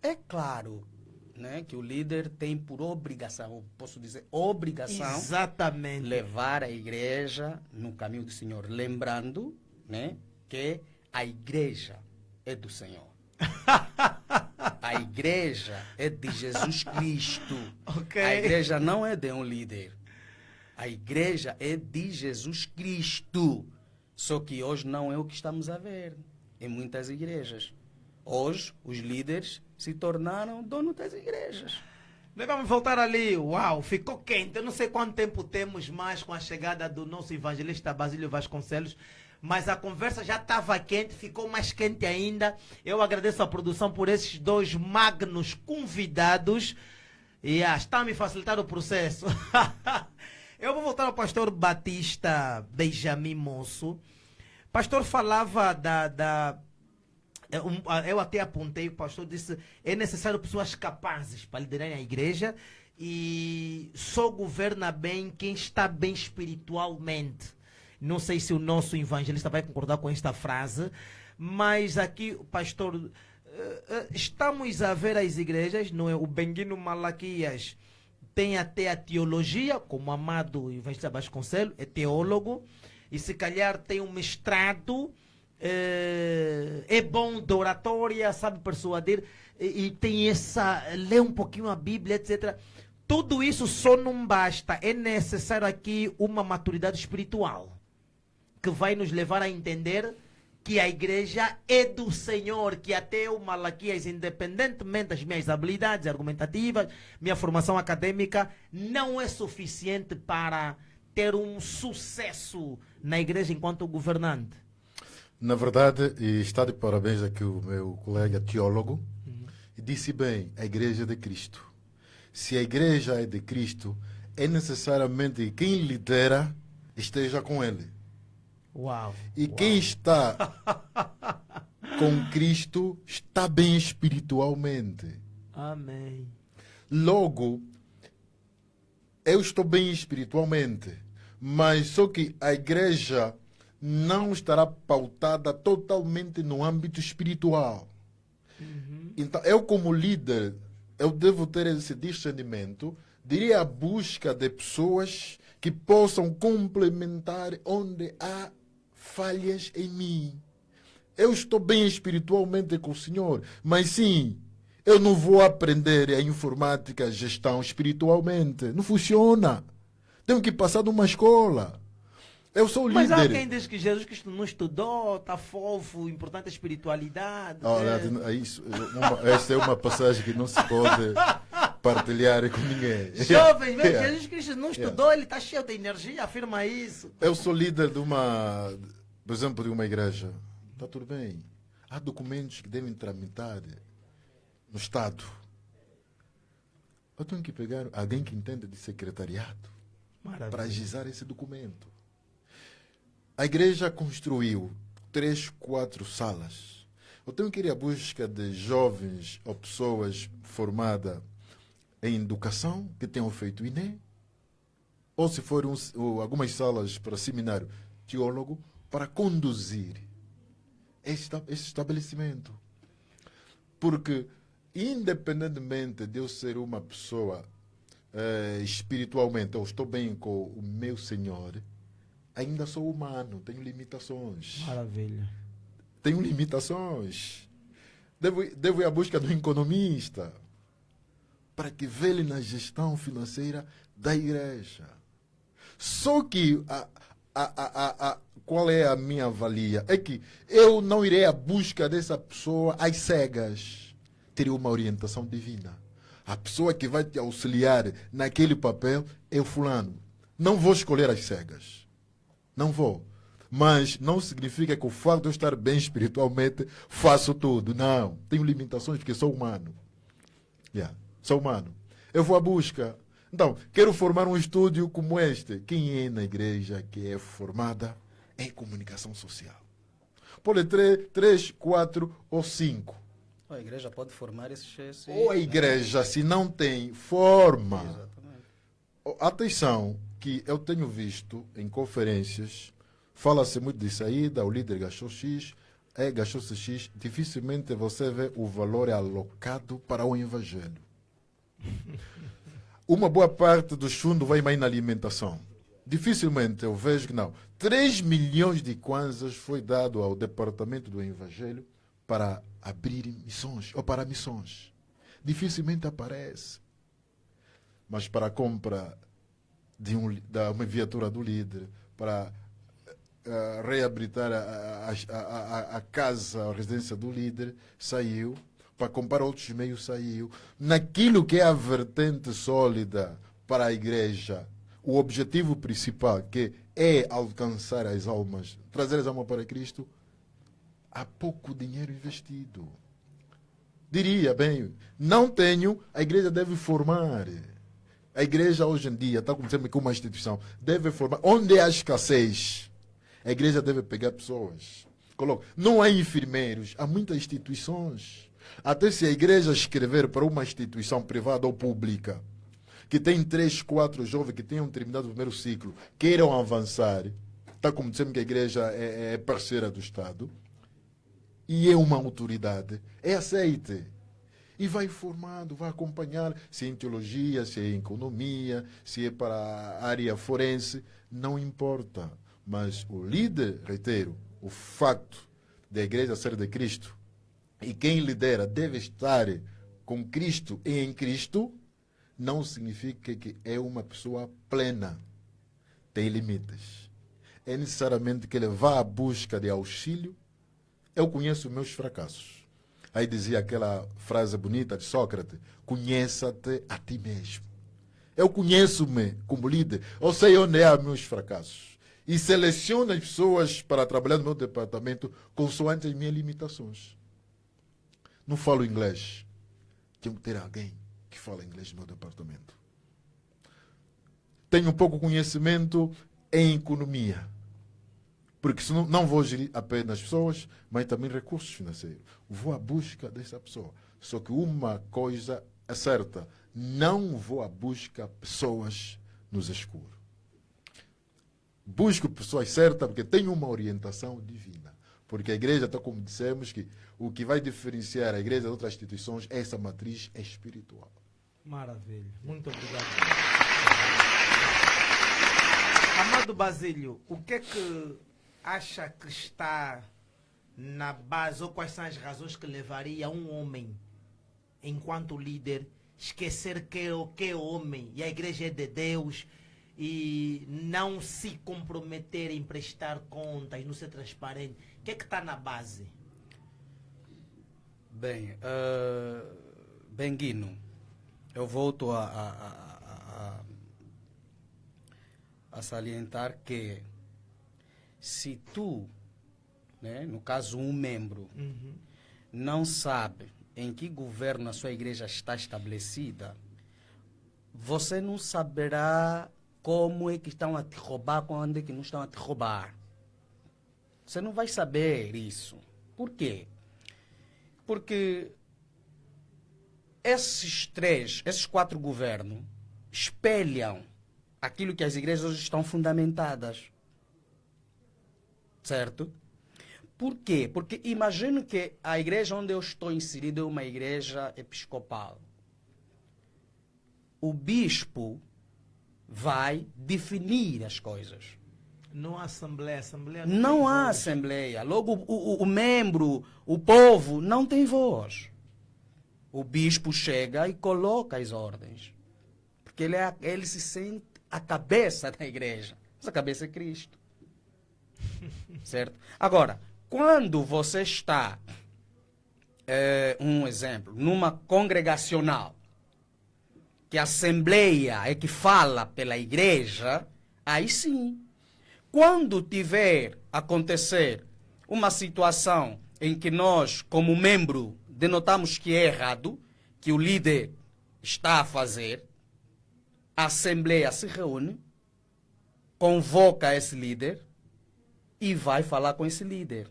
É claro, né, que o líder tem por obrigação, posso dizer obrigação, exatamente, levar a igreja no caminho do Senhor, lembrando, né, que a igreja é do Senhor. A igreja é de Jesus Cristo. Okay. A igreja não é de um líder. A igreja é de Jesus Cristo. Só que hoje não é o que estamos a ver em muitas igrejas. Hoje, os líderes se tornaram donos das igrejas. Nós vamos voltar ali. Uau, ficou quente. Eu não sei quanto tempo temos mais com a chegada do nosso evangelista Basílio Vasconcelos, mas a conversa já estava quente, ficou mais quente ainda. Eu agradeço a produção por esses 2 magnos convidados. E está a me facilitar o processo. Eu vou voltar ao pastor Batista Benjamin Moço. O pastor falava eu até apontei, o pastor disse, é necessário pessoas capazes para liderar a igreja e só governa bem quem está bem espiritualmente. Não sei se o nosso evangelista vai concordar com esta frase, mas aqui, pastor, estamos a ver as igrejas, não é? O Benguino Malaquias tem até a teologia, como o amado evangelista Vasconcelos, é teólogo, e se calhar tem um mestrado, é bom de oratória, sabe persuadir, e tem lê um pouquinho a Bíblia, etc. Tudo isso só não basta, é necessário aqui uma maturidade espiritual, que vai nos levar a entender que a igreja é do Senhor, que até o Malaquias, independentemente das minhas habilidades argumentativas, minha formação acadêmica, não é suficiente para ter um sucesso na igreja enquanto governante. Na verdade, e está de parabéns aqui o meu colega teólogo, e disse bem, a igreja é de Cristo. Se a igreja é de Cristo, é necessariamente que quem lidera esteja com ele. Uau! E quem está com Cristo está bem espiritualmente. Amém. Logo, eu estou bem espiritualmente, mas só que a igreja não estará pautada totalmente no âmbito espiritual. Então, eu como líder, eu devo ter esse discernimento, diria a busca de pessoas que possam complementar onde há falhas em mim. Eu estou bem espiritualmente com o Senhor, mas sim, eu não vou aprender a informática, a gestão espiritualmente. Não funciona. Tenho que passar numa escola. Eu sou o Mas há líder. quem diz que Jesus Cristo não estudou, está fofo, importante a espiritualidade. Olha, esta é uma passagem que não se pode partilhar com ninguém. Jovens, mesmo, Yeah. Jesus Cristo não estudou, ele está cheio de energia, afirma isso. Eu sou líder de uma, por exemplo, de uma igreja. Está tudo bem. Há documentos que devem tramitar no Estado. Eu tenho que pegar alguém que entenda de secretariado Maravilha. para agilizar esse documento. A igreja construiu 3, 4 salas. Eu tenho que ir à busca de jovens ou pessoas formadas em educação que tenham feito INE, ou se forem algumas salas para seminário teólogo, para conduzir esse estabelecimento. Porque, independentemente de eu ser uma pessoa espiritualmente, eu estou bem com o meu Senhor, ainda sou humano, tenho limitações. Maravilha. Tenho limitações. Devo ir à busca do economista para que vele na gestão financeira da igreja. Só que qual é a minha avalia? É que eu não irei à busca dessa pessoa às cegas. Terei uma orientação divina. A pessoa que vai te auxiliar naquele papel é o fulano. Não vou escolher às cegas. Não vou. Mas não significa que o fato de eu estar bem espiritualmente faço tudo. Não. Tenho limitações porque sou humano. Sou humano. Eu vou à busca. Então, quero formar um estúdio como este. Quem é na igreja que é formada em comunicação social? Pode ter 3, 4 ou 5. A igreja pode formar esses Ou a igreja, se não tem, forma. Exatamente. Atenção, que eu tenho visto em conferências, fala-se muito de saída, o líder gastou X, gastou-se X, dificilmente você vê o valor alocado para o evangelho. Uma boa parte dos fundos vai mais na alimentação. Dificilmente eu vejo que não. 3 milhões de kwanzas foi dado ao departamento do evangelho para abrir missões, ou para missões. Dificilmente aparece. Mas para a compra de uma viatura do líder, para reabilitar a casa, a residência do líder, saiu. Para comprar outros meios, saiu. Naquilo que é a vertente sólida para a igreja, o objetivo principal, que é alcançar as almas, trazer as almas para Cristo, há pouco dinheiro investido. Diria, bem, não tenho, a igreja deve formar. A igreja hoje em dia, está como sempre com uma instituição, deve formar. Onde há escassez, a igreja deve pegar pessoas. Não há enfermeiros, há muitas instituições. Até se a igreja escrever para uma instituição privada ou pública, que tem 3, 4 jovens que tenham terminado o primeiro ciclo, queiram avançar, está como dizemos que a igreja é parceira do Estado, e é uma autoridade, é aceite. E vai formando, vai acompanhar, se é em teologia, se é em economia, se é para a área forense, não importa. Mas o líder, reitero, o facto da igreja ser de Cristo, e quem lidera deve estar com Cristo e em Cristo, não significa que é uma pessoa plena. Tem limites. É necessariamente que ele vá à busca de auxílio Eu conheço os meus fracassos. Aí dizia aquela frase bonita de Sócrates: conheça-te a ti mesmo. Eu conheço-me como líder. Eu sei onde há meus fracassos. E seleciono as pessoas para trabalhar no meu departamento consoante as minhas limitações. Não falo inglês. Tenho que ter alguém que fala inglês no meu departamento. Tenho pouco conhecimento em economia. Porque senão não vou gerir apenas pessoas, mas também recursos financeiros. Vou à busca dessa pessoa. Só que uma coisa é certa: não vou à busca de pessoas nos escuros. Busco pessoas certas porque tenho uma orientação divina. Porque a igreja, tal como dissemos, que o que vai diferenciar a igreja de outras instituições é essa matriz espiritual. Maravilha. Muito obrigado. Amado Basílio, o que é que acha que está na base, ou quais são as razões que levaria um homem, enquanto líder, esquecer que é homem e a igreja é de Deus e não se comprometer em prestar contas, não ser transparente? O que é que está na base? Bem, Benguino, eu volto a salientar que se tu, né, no caso um membro, não sabe em que governo a sua igreja está estabelecida, você não saberá como é que estão a te roubar, quando é que não estão a te roubar. Você não vai saber isso. Por quê? Porque esses 4 governos espelham aquilo que as igrejas hoje estão fundamentadas. Certo? Por quê? Porque imagino que a igreja onde eu estou inserido é uma igreja episcopal. O bispo vai definir as coisas. Não há assembleia. Não há assembleia. Logo, o membro, o povo, não tem voz. O bispo chega e coloca as ordens. Porque ele se sente a cabeça da igreja. Essa cabeça é Cristo. Certo? Agora, quando você está, um exemplo, numa congregacional, que a assembleia é que fala pela igreja, aí sim. Quando tiver acontecer uma situação em que nós, como membro, denotamos que é errado, que o líder está a fazer, a assembleia se reúne, convoca esse líder e vai falar com esse líder.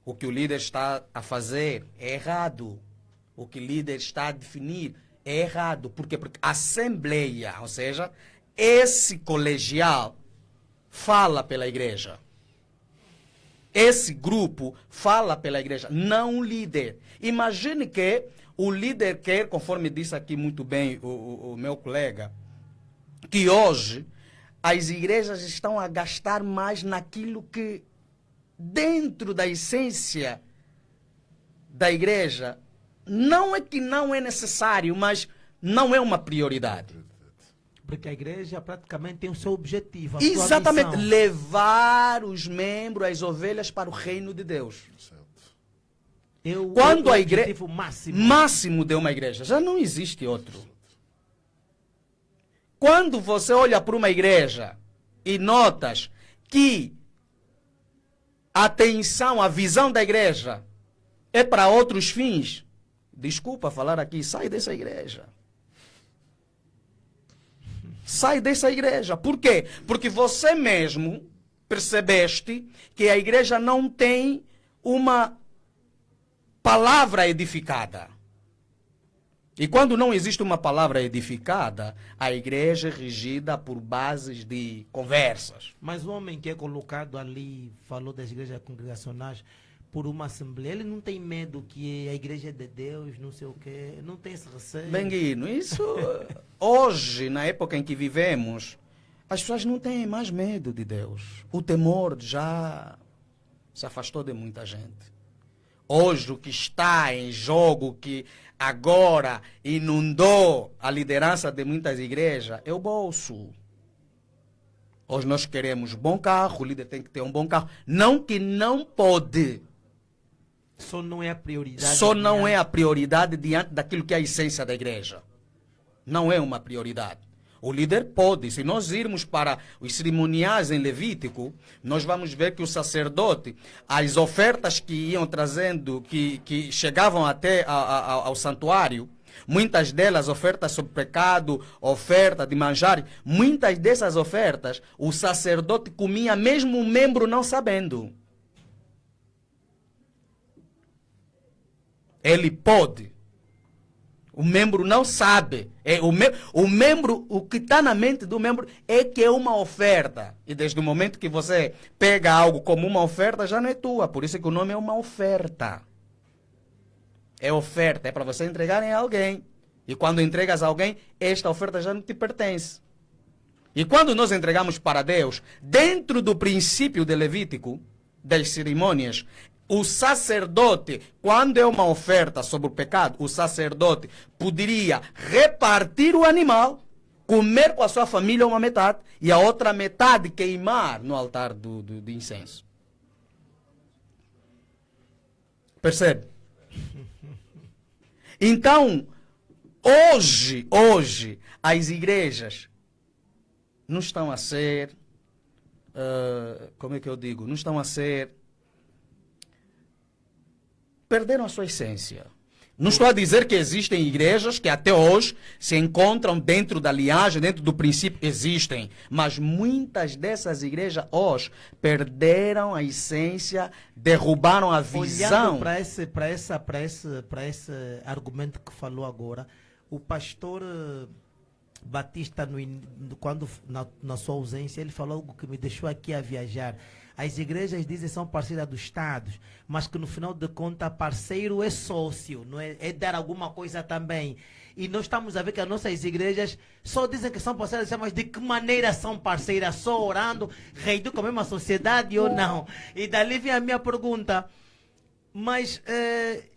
O que o líder está a fazer é errado. O que o líder está a definir é errado. Por quê? Porque a assembleia, ou seja, esse colegial, fala pela igreja. Esse grupo fala pela igreja, não o líder. Imagine que o líder quer, conforme disse aqui muito bem o meu colega, que hoje as igrejas estão a gastar mais naquilo que, dentro da essência da igreja, não é que não é necessário, mas não é uma prioridade. Porque a igreja praticamente tem o seu objetivo, a sua Exatamente, missão. levar os membros, as ovelhas para o reino de Deus. Quando a igreja Objetivo máximo de uma igreja, já não existe outro. Quando você olha para uma igreja e notas que a atenção, a visão da igreja é para outros fins, desculpa falar aqui, sai dessa igreja. Sai dessa igreja. Por quê? Porque você mesmo percebeste que a igreja não tem uma palavra edificada. E quando não existe uma palavra edificada, a igreja é regida por bases de conversas. Mas o homem que é colocado ali, falou das igrejas congregacionais, por uma assembleia, ele não tem medo que a igreja é de Deus, não sei o quê, não tem esse receio. Benguino, isso hoje, na época em que vivemos, as pessoas não têm mais medo de Deus. O temor já se afastou de muita gente. Hoje o que está em jogo, que agora inundou a liderança de muitas igrejas, é o bolso. Hoje nós queremos bom carro, o líder tem que ter um bom carro. Não que não pode Só não é a prioridade. Só não é a prioridade diante daquilo que é a essência da igreja. Não é uma prioridade. O líder pode, se nós irmos para os cerimoniais em Levítico, nós vamos ver que o sacerdote, as ofertas que iam trazendo, que chegavam até ao santuário, muitas delas ofertas sobre pecado, oferta de manjar, muitas dessas ofertas o sacerdote comia mesmo o membro não sabendo. Ele pode. O membro não sabe. O membro, o que está na mente do membro é que é uma oferta. E desde o momento que você pega algo como uma oferta, já não é tua. Por isso que o nome é uma oferta. É oferta, é para você entregar em alguém. E quando entregas a alguém, esta oferta já não te pertence. E quando nós entregamos para Deus, dentro do princípio de Levítico, das cerimônias, o sacerdote, quando é uma oferta sobre o pecado, o sacerdote poderia repartir o animal, comer com a sua família uma metade e a outra metade queimar no altar do incenso. Percebe? Então, hoje, as igrejas não estão a ser, como é que eu digo? Não estão a ser, perderam a sua essência. Não estou a dizer que existem igrejas que até hoje se encontram dentro da linhagem, dentro do princípio, existem. Mas muitas dessas igrejas hoje perderam a essência, derrubaram a visão. Olhando para esse argumento que falou agora, o pastor Batista, quando na sua ausência, ele falou algo que me deixou aqui a viajar. As igrejas dizem que são parceiras dos Estados, mas que no final de contas parceiro é sócio, não é? É dar alguma coisa também. E nós estamos a ver que as nossas igrejas só dizem que são parceiras, mas de que maneira são parceiras? Só orando, reeducam a mesma sociedade ou não? E dali vem a minha pergunta. Mas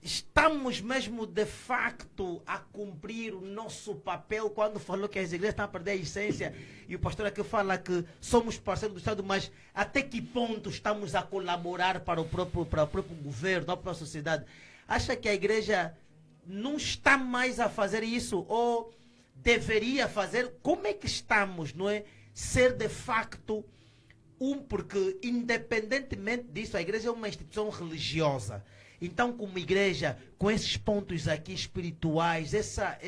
estamos mesmo de facto a cumprir o nosso papel quando falou que as igrejas estão a perder a essência, e o pastor aqui fala que somos parceiros do Estado, mas até que ponto estamos a colaborar para o próprio governo, para a própria sociedade? Acha que a igreja não está mais a fazer isso ou deveria fazer? Como é que estamos, não é? Ser de facto porque independentemente disso, a igreja é uma instituição religiosa. Então, como igreja, com esses pontos aqui espirituais, essa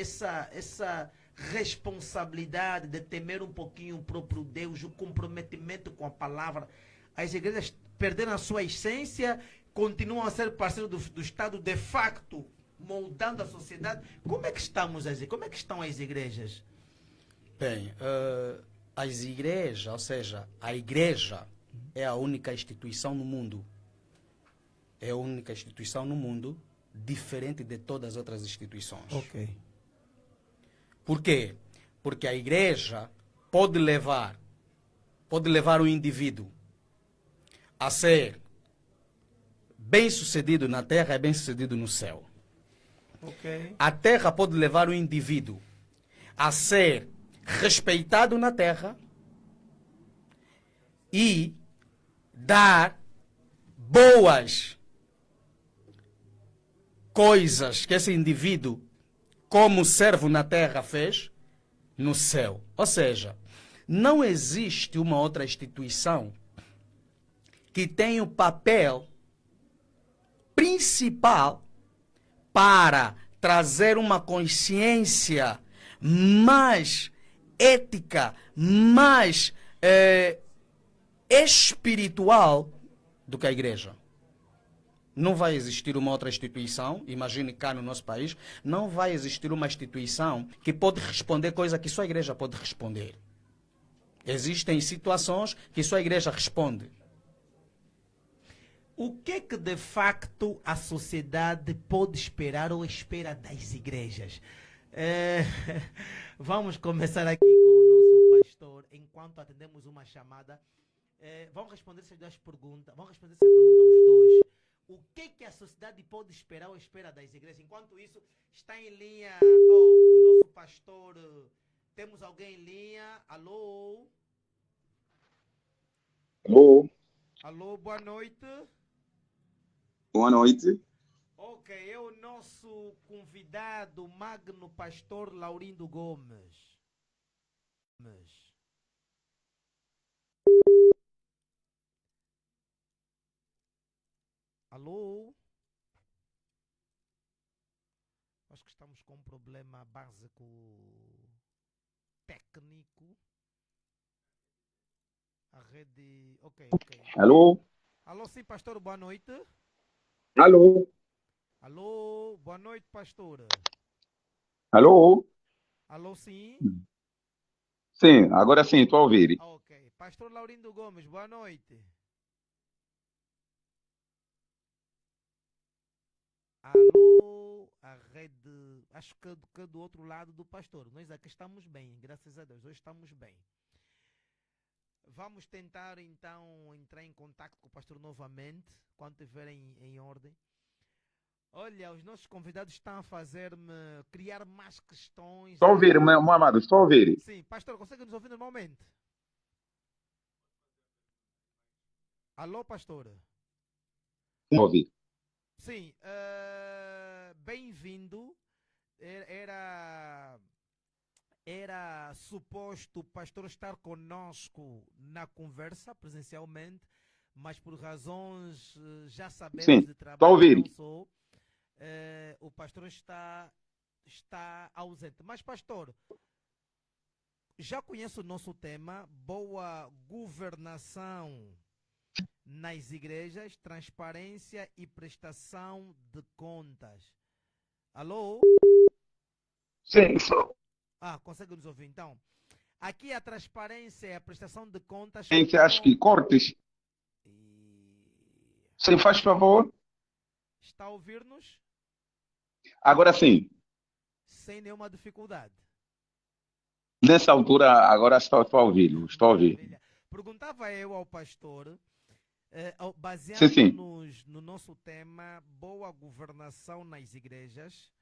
responsabilidade de temer um pouquinho o próprio Deus, o comprometimento com a palavra, as igrejas perderam a sua essência, continuam a ser parceiros do Estado, de facto, moldando a sociedade. Como é que estamos? Como é que estão as igrejas? Bem, as igrejas, ou seja, a igreja é a única instituição no mundo. É a única instituição no mundo diferente de todas as outras instituições. Ok. Por quê? Porque a igreja pode levar o indivíduo a ser bem-sucedido na terra e bem-sucedido no céu. Ok. A terra pode levar o indivíduo a ser respeitado na terra e dar boas coisas que esse indivíduo, como servo na terra, fez no céu. Ou seja, não existe uma outra instituição que tenha o papel principal para trazer uma consciência mais ética, mais espiritual do que a igreja. Não vai existir uma outra instituição, imagine cá no nosso país, não vai existir uma instituição que pode responder coisa que só a igreja pode responder. Existem situações que só a igreja responde. O que é que de facto a sociedade pode esperar ou espera das igrejas? Vamos começar aqui com o nosso pastor, enquanto atendemos uma chamada. Vamos responder essas duas perguntas. Vamos responder essa pergunta aos dois. O que é que a sociedade pode esperar ou espera das igrejas? Enquanto isso, está em linha o nosso pastor. Temos alguém em linha? Alô? Alô, Alô, boa noite. boa noite. Ok, é o nosso convidado, Magno Pastor Laurindo Gomes. Alô? Acho que estamos com um problema básico técnico. A rede. Ok. Alô? Alô, sim, pastor, boa noite. Alô? Alô, boa noite, pastor. Alô? Alô, sim. Sim, agora sim, estou a ouvir. Ok. Pastor Laurindo Gomes, boa noite. Alô, a rede. Acho que do outro lado do pastor. Nós aqui estamos bem, graças a Deus. Hoje estamos bem. Vamos tentar então entrar em contato com o pastor novamente, quando estiver em ordem. Olha, os nossos convidados estão a fazer-me criar mais questões. Estou a ouvir, meu amado, estou a ouvir. Sim, pastor, consegue nos ouvir normalmente? Alô, pastor? Estou a ouvir. Sim, bem-vindo. Era suposto o pastor estar conosco na conversa presencialmente, mas por razões já sabemos Sim, de estou a trabalho, ouvir. não sou. O pastor está ausente. Mas, pastor, já conhece o nosso tema, boa governação nas igrejas, transparência e prestação de contas. Alô? Sim, sou. Consegue nos ouvir então? Aqui a transparência e a prestação de contas Gente, acho que cortes. E- Sim, faz favor. Está a ouvir-nos Agora sim. sem nenhuma dificuldade. Nessa altura, agora estou a ouvi-lo. Estou a ouvir. Maravilha. Perguntava eu ao pastor, Sim, sim. baseando-nos no nosso tema, boa governação nas igrejas,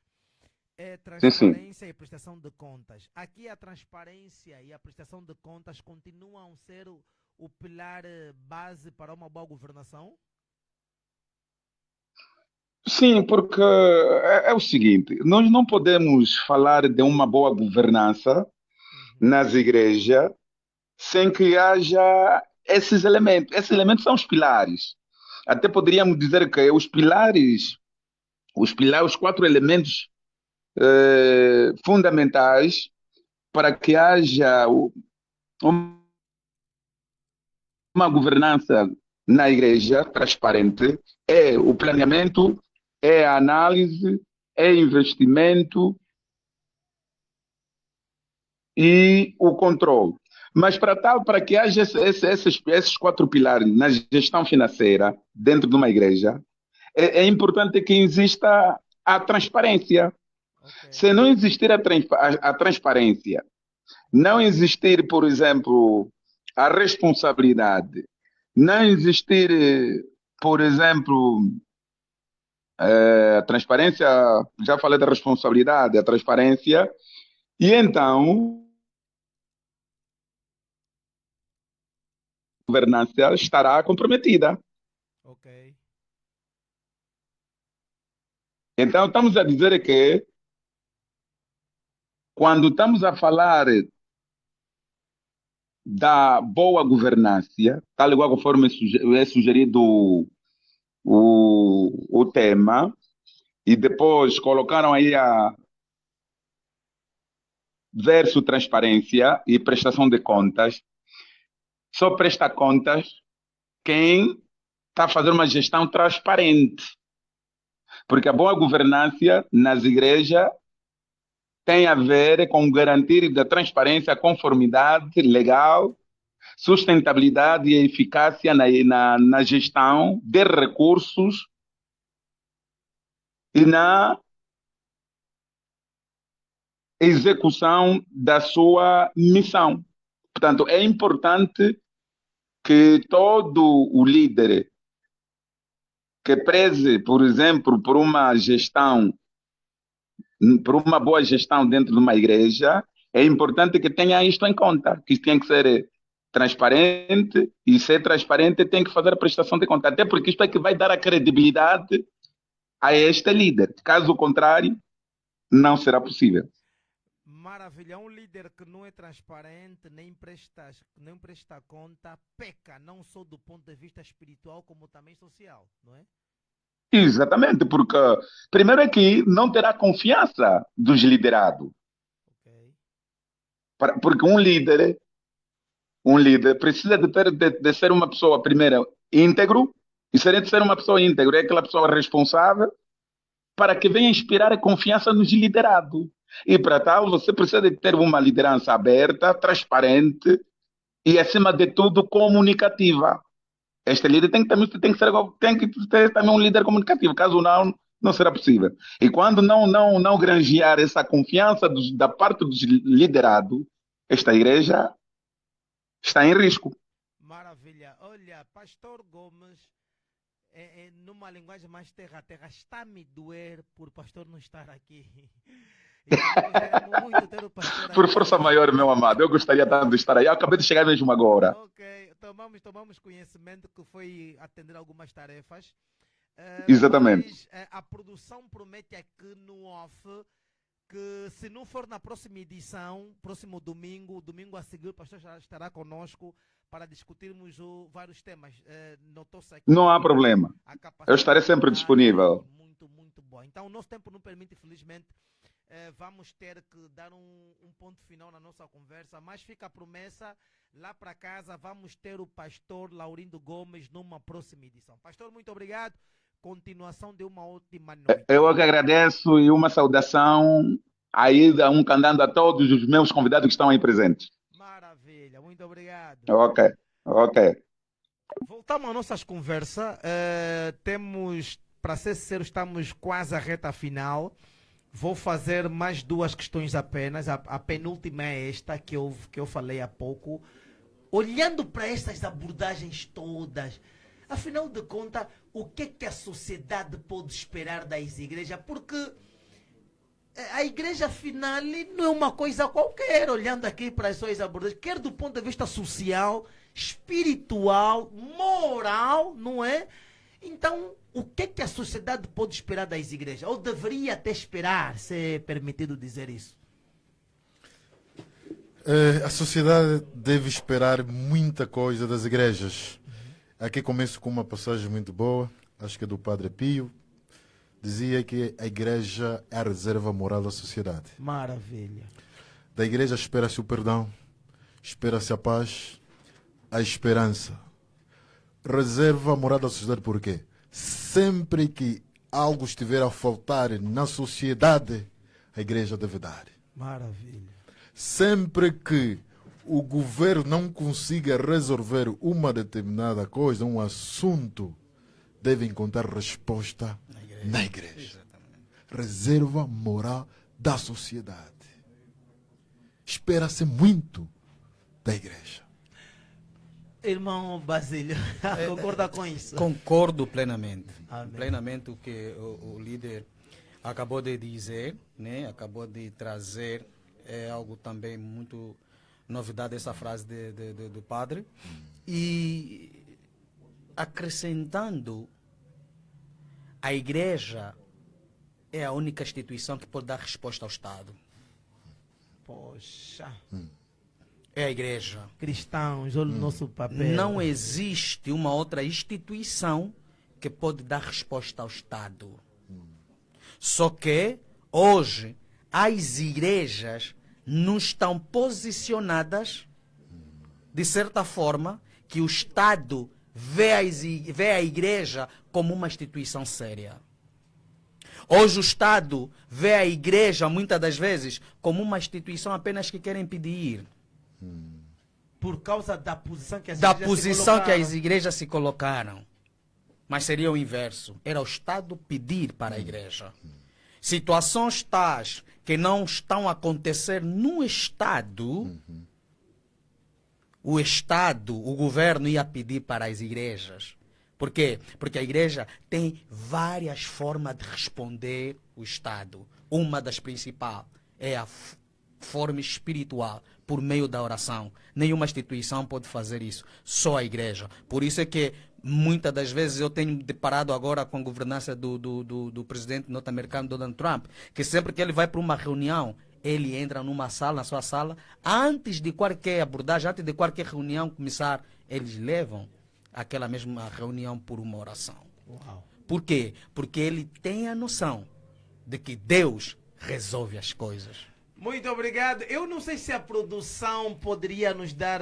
é Sim, sim. transparência e prestação de contas. Aqui a transparência e a prestação de contas continuam a ser o pilar base para uma boa governação? Sim, porque é o seguinte, nós não podemos falar de uma boa governança Uhum. nas igrejas sem que haja esses elementos. Esses elementos são os pilares. Até poderíamos dizer que os quatro elementos fundamentais para que haja uma governança na igreja transparente é o planeamento, é a análise, é investimento e o controle. Mas para tal, para que haja esses quatro pilares na gestão financeira dentro de uma igreja, é importante que exista a transparência. Ok. Se não existir a transparência, não existir, por exemplo, a responsabilidade, não existir, por exemplo, a transparência, já falei da responsabilidade, a transparência, e então a governança estará comprometida. Ok. Então, estamos a dizer que, quando estamos a falar da boa governança, tal igual conforme é sugerido o tema, e depois colocaram aí a verso transparência e prestação de contas, só presta contas quem está a fazer uma gestão transparente. Porque a boa governança nas igrejas tem a ver com garantir da transparência, conformidade legal, sustentabilidade e eficácia na gestão de recursos e na execução da sua missão. Portanto, é importante que todo o líder que preze, por exemplo, por uma boa gestão dentro de uma igreja, é importante que tenha isto em conta, que tem que ser transparente, e ser transparente tem que fazer a prestação de conta, até porque isto é que vai dar a credibilidade a este líder. Caso contrário, não será possível. Maravilha, um líder que não é transparente, nem presta conta, peca não só do ponto de vista espiritual, como também social, não é? Exatamente, porque primeiro é que não terá confiança dos liderados. Ok. Porque um líder precisa de ser uma pessoa, primeiro, íntegro, e seria de ser uma pessoa íntegra, é aquela pessoa responsável para que venha inspirar a confiança nos liderados. E para tal, você precisa de ter uma liderança aberta, transparente e, acima de tudo, comunicativa. Este líder tem que ter também um líder comunicativo, caso não, não será possível. E quando não granjear essa confiança da parte dos liderados, esta igreja está em risco. Maravilha. Olha, Pastor Gomes, numa linguagem mais terra-terra, está a me doer por pastor não estar aqui. Eu quero muito ter o pastor Por aqui. força maior, meu amado, eu gostaria tanto de estar aí. Eu acabei de chegar mesmo agora. Ok, tomamos conhecimento que foi atender algumas tarefas. Exatamente. Mas a produção promete aqui no off que se não for na próxima edição, próximo domingo a seguir, o pastor já estará conosco para discutirmos vários temas. Notou-se aqui Não há problema. a Eu estarei sempre disponível. muito, muito bom. Então, o nosso tempo não permite, infelizmente, vamos ter que dar um ponto final na nossa conversa, mas fica a promessa, lá para casa vamos ter o pastor Laurindo Gomes numa próxima edição. Pastor, muito obrigado. Continuação de uma ótima noite. Eu que agradeço e uma saudação aí, um candando a todos os meus convidados que estão aí presentes. Maravilha, muito obrigado. Ok. Voltamos às nossas conversas. Temos, para ser sincero, estamos quase à reta final. Vou fazer mais duas questões apenas. A penúltima é esta que eu falei há pouco. Olhando para estas abordagens todas, afinal de contas, o que é que a sociedade pode esperar das igrejas? Porque a igreja, afinal, não é uma coisa qualquer, olhando aqui para as suas abordagens, quer do ponto de vista social, espiritual, moral, não é? Então, o que é que a sociedade pode esperar das igrejas? Ou deveria até esperar, se é permitido dizer isso? A sociedade deve esperar muita coisa das igrejas. Aqui começo com uma passagem muito boa, acho que é do Padre Pio. Dizia que a igreja é a reserva moral da sociedade. Maravilha. Da igreja espera-se o perdão, espera-se a paz, a esperança. Reserva moral da sociedade por quê? Sempre que algo estiver a faltar na sociedade, a igreja deve dar. Maravilha. Sempre que o governo não consiga resolver uma determinada coisa, um assunto, deve encontrar resposta na igreja. Reserva moral da sociedade. Espera-se muito da igreja. Irmão Basílio, concorda com isso? Concordo plenamente. Amém. Plenamente o que o líder acabou de dizer, né? Acabou de trazer. É algo também muito novidade essa frase do padre. E acrescentando, a igreja é a única instituição que pode dar resposta ao Estado. Poxa. É a igreja. Cristãos, olha o nosso papel. Não existe uma outra instituição que pode dar resposta ao Estado. Só que, hoje, as igrejas não estão posicionadas, de certa forma, que o Estado vê a igreja como uma instituição séria. Hoje o Estado vê a igreja, muitas das vezes, como uma instituição apenas que quer impedir. Por causa da posição que as igrejas se colocaram. Mas seria o inverso. Era o Estado pedir para a igreja. Situações tais que não estão a acontecer no Estado, o Estado, o governo ia pedir para as igrejas. Por quê? Porque a igreja tem várias formas de responder o Estado. Uma das principais é forma espiritual, por meio da oração. Nenhuma instituição pode fazer isso, só a igreja. Por isso é que muitas das vezes eu tenho deparado agora com a governança do presidente norte-americano Donald Trump, que sempre que ele vai para uma reunião, ele entra numa sala, na sua sala, antes de qualquer abordagem, antes de qualquer reunião começar, eles levam aquela mesma reunião por uma oração. Uau. Por quê? Porque ele tem a noção de que Deus resolve as coisas. Muito obrigado. Eu não sei se a produção poderia nos dar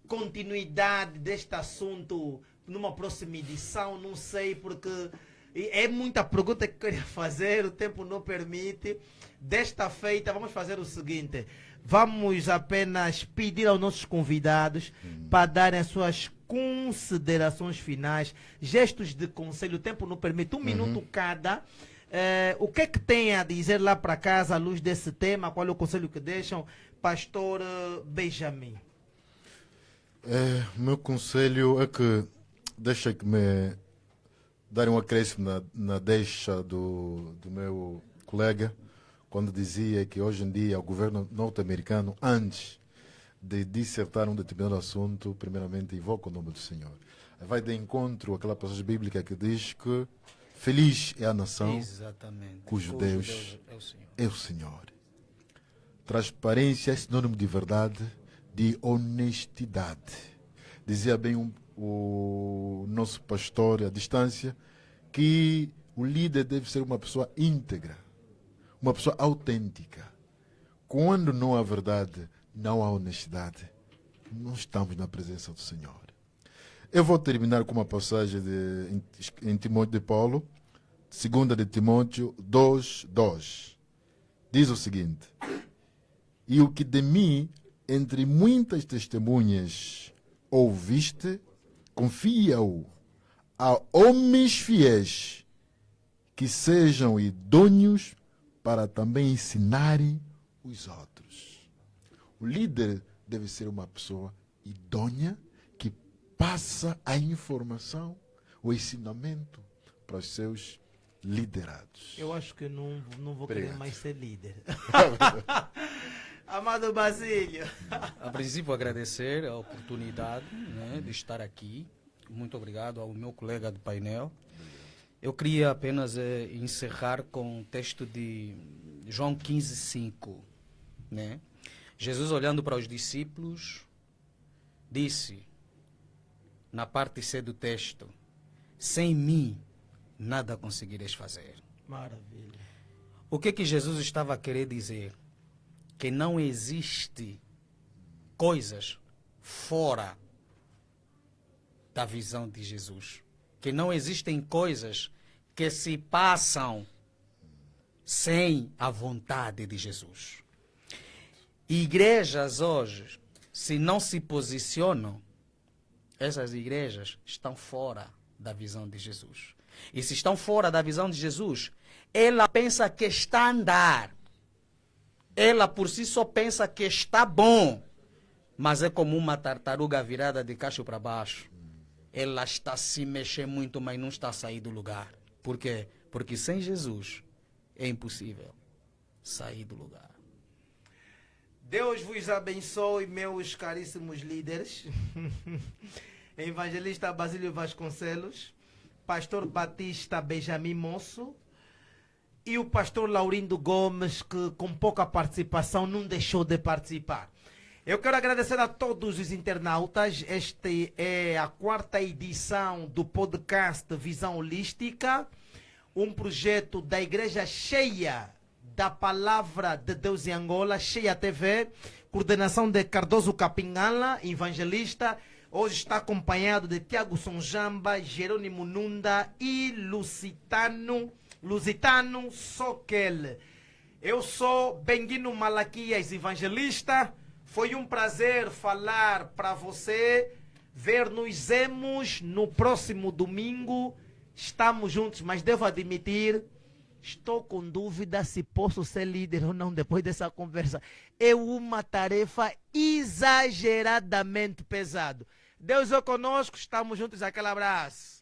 continuidade deste assunto numa próxima edição, não sei, porque é muita pergunta que eu queria fazer, o tempo não permite. Desta feita, vamos fazer o seguinte: vamos apenas pedir aos nossos convidados para darem as suas considerações finais, gestos de conselho, o tempo não permite, 1 minuto cada. O que é que tem a dizer lá para casa à luz desse tema? Qual é o conselho que deixam? Pastor Benjamin. Meu conselho é que deixa que me dar um acréscimo na deixa do meu colega, quando dizia que hoje em dia o governo norte-americano, antes de dissertar um determinado assunto, primeiramente invoca o nome do Senhor. Vai de encontro àquela passagem bíblica que diz que feliz é a nação cujo Deus é o Senhor. Transparência é sinônimo de verdade, de honestidade. Dizia bem o nosso pastor à distância que o líder deve ser uma pessoa íntegra, uma pessoa autêntica. Quando não há verdade, não há honestidade, não estamos na presença do Senhor. Eu vou terminar com uma passagem em Timóteo de Paulo, 2 de Timóteo 2:2. Diz o seguinte: e o que de mim, entre muitas testemunhas, ouviste, confia-o a homens fiéis, que sejam idôneos para também ensinarem os outros. O líder deve ser uma pessoa idônea, que passa a informação, o ensinamento para os seus liderados. Eu acho que não vou Obrigado. querer mais ser líder. Amado Basílio. A princípio, agradecer a oportunidade, né, de estar aqui. Muito obrigado ao meu colega do painel. Eu queria apenas encerrar com um texto de João 15:5. Né? Jesus, olhando para os discípulos, disse, na parte C do texto: sem mim nada conseguireis fazer. Maravilha. O que Jesus estava a querer dizer? Que não existe coisas fora da visão de Jesus. Que não existem coisas que se passam sem a vontade de Jesus. Igrejas hoje, se não se posicionam, essas igrejas estão fora da visão de Jesus. E se estão fora da visão de Jesus, ela pensa que está a andar. Ela por si só pensa que está bom. Mas é como uma tartaruga virada de cacho para baixo. Ela está a se mexer muito, mas não está a sair do lugar. Por quê? Porque sem Jesus é impossível sair do lugar. Deus vos abençoe, meus caríssimos líderes. Evangelista Basílio Vasconcelos, Pastor Batista Benjamin Moço e o Pastor Laurindo Gomes, que com pouca participação não deixou de participar. Eu quero agradecer a todos os internautas. Esta é a 4ª edição do podcast Visão Holística, um projeto da Igreja Cheia da Palavra de Deus em Angola, Cheia TV, coordenação de Cardoso Capingala, evangelista. Hoje está acompanhado de Tiago Sonjamba, Jerônimo Nunda e Lusitano Soquel. Eu sou Benguino Malaquias, evangelista. Foi um prazer falar para você. Ver-nos-emos no próximo domingo. Estamos juntos, mas devo admitir, estou com dúvida se posso ser líder ou não depois dessa conversa. É uma tarefa exageradamente pesada. Deus é conosco, estamos juntos. Aquele abraço.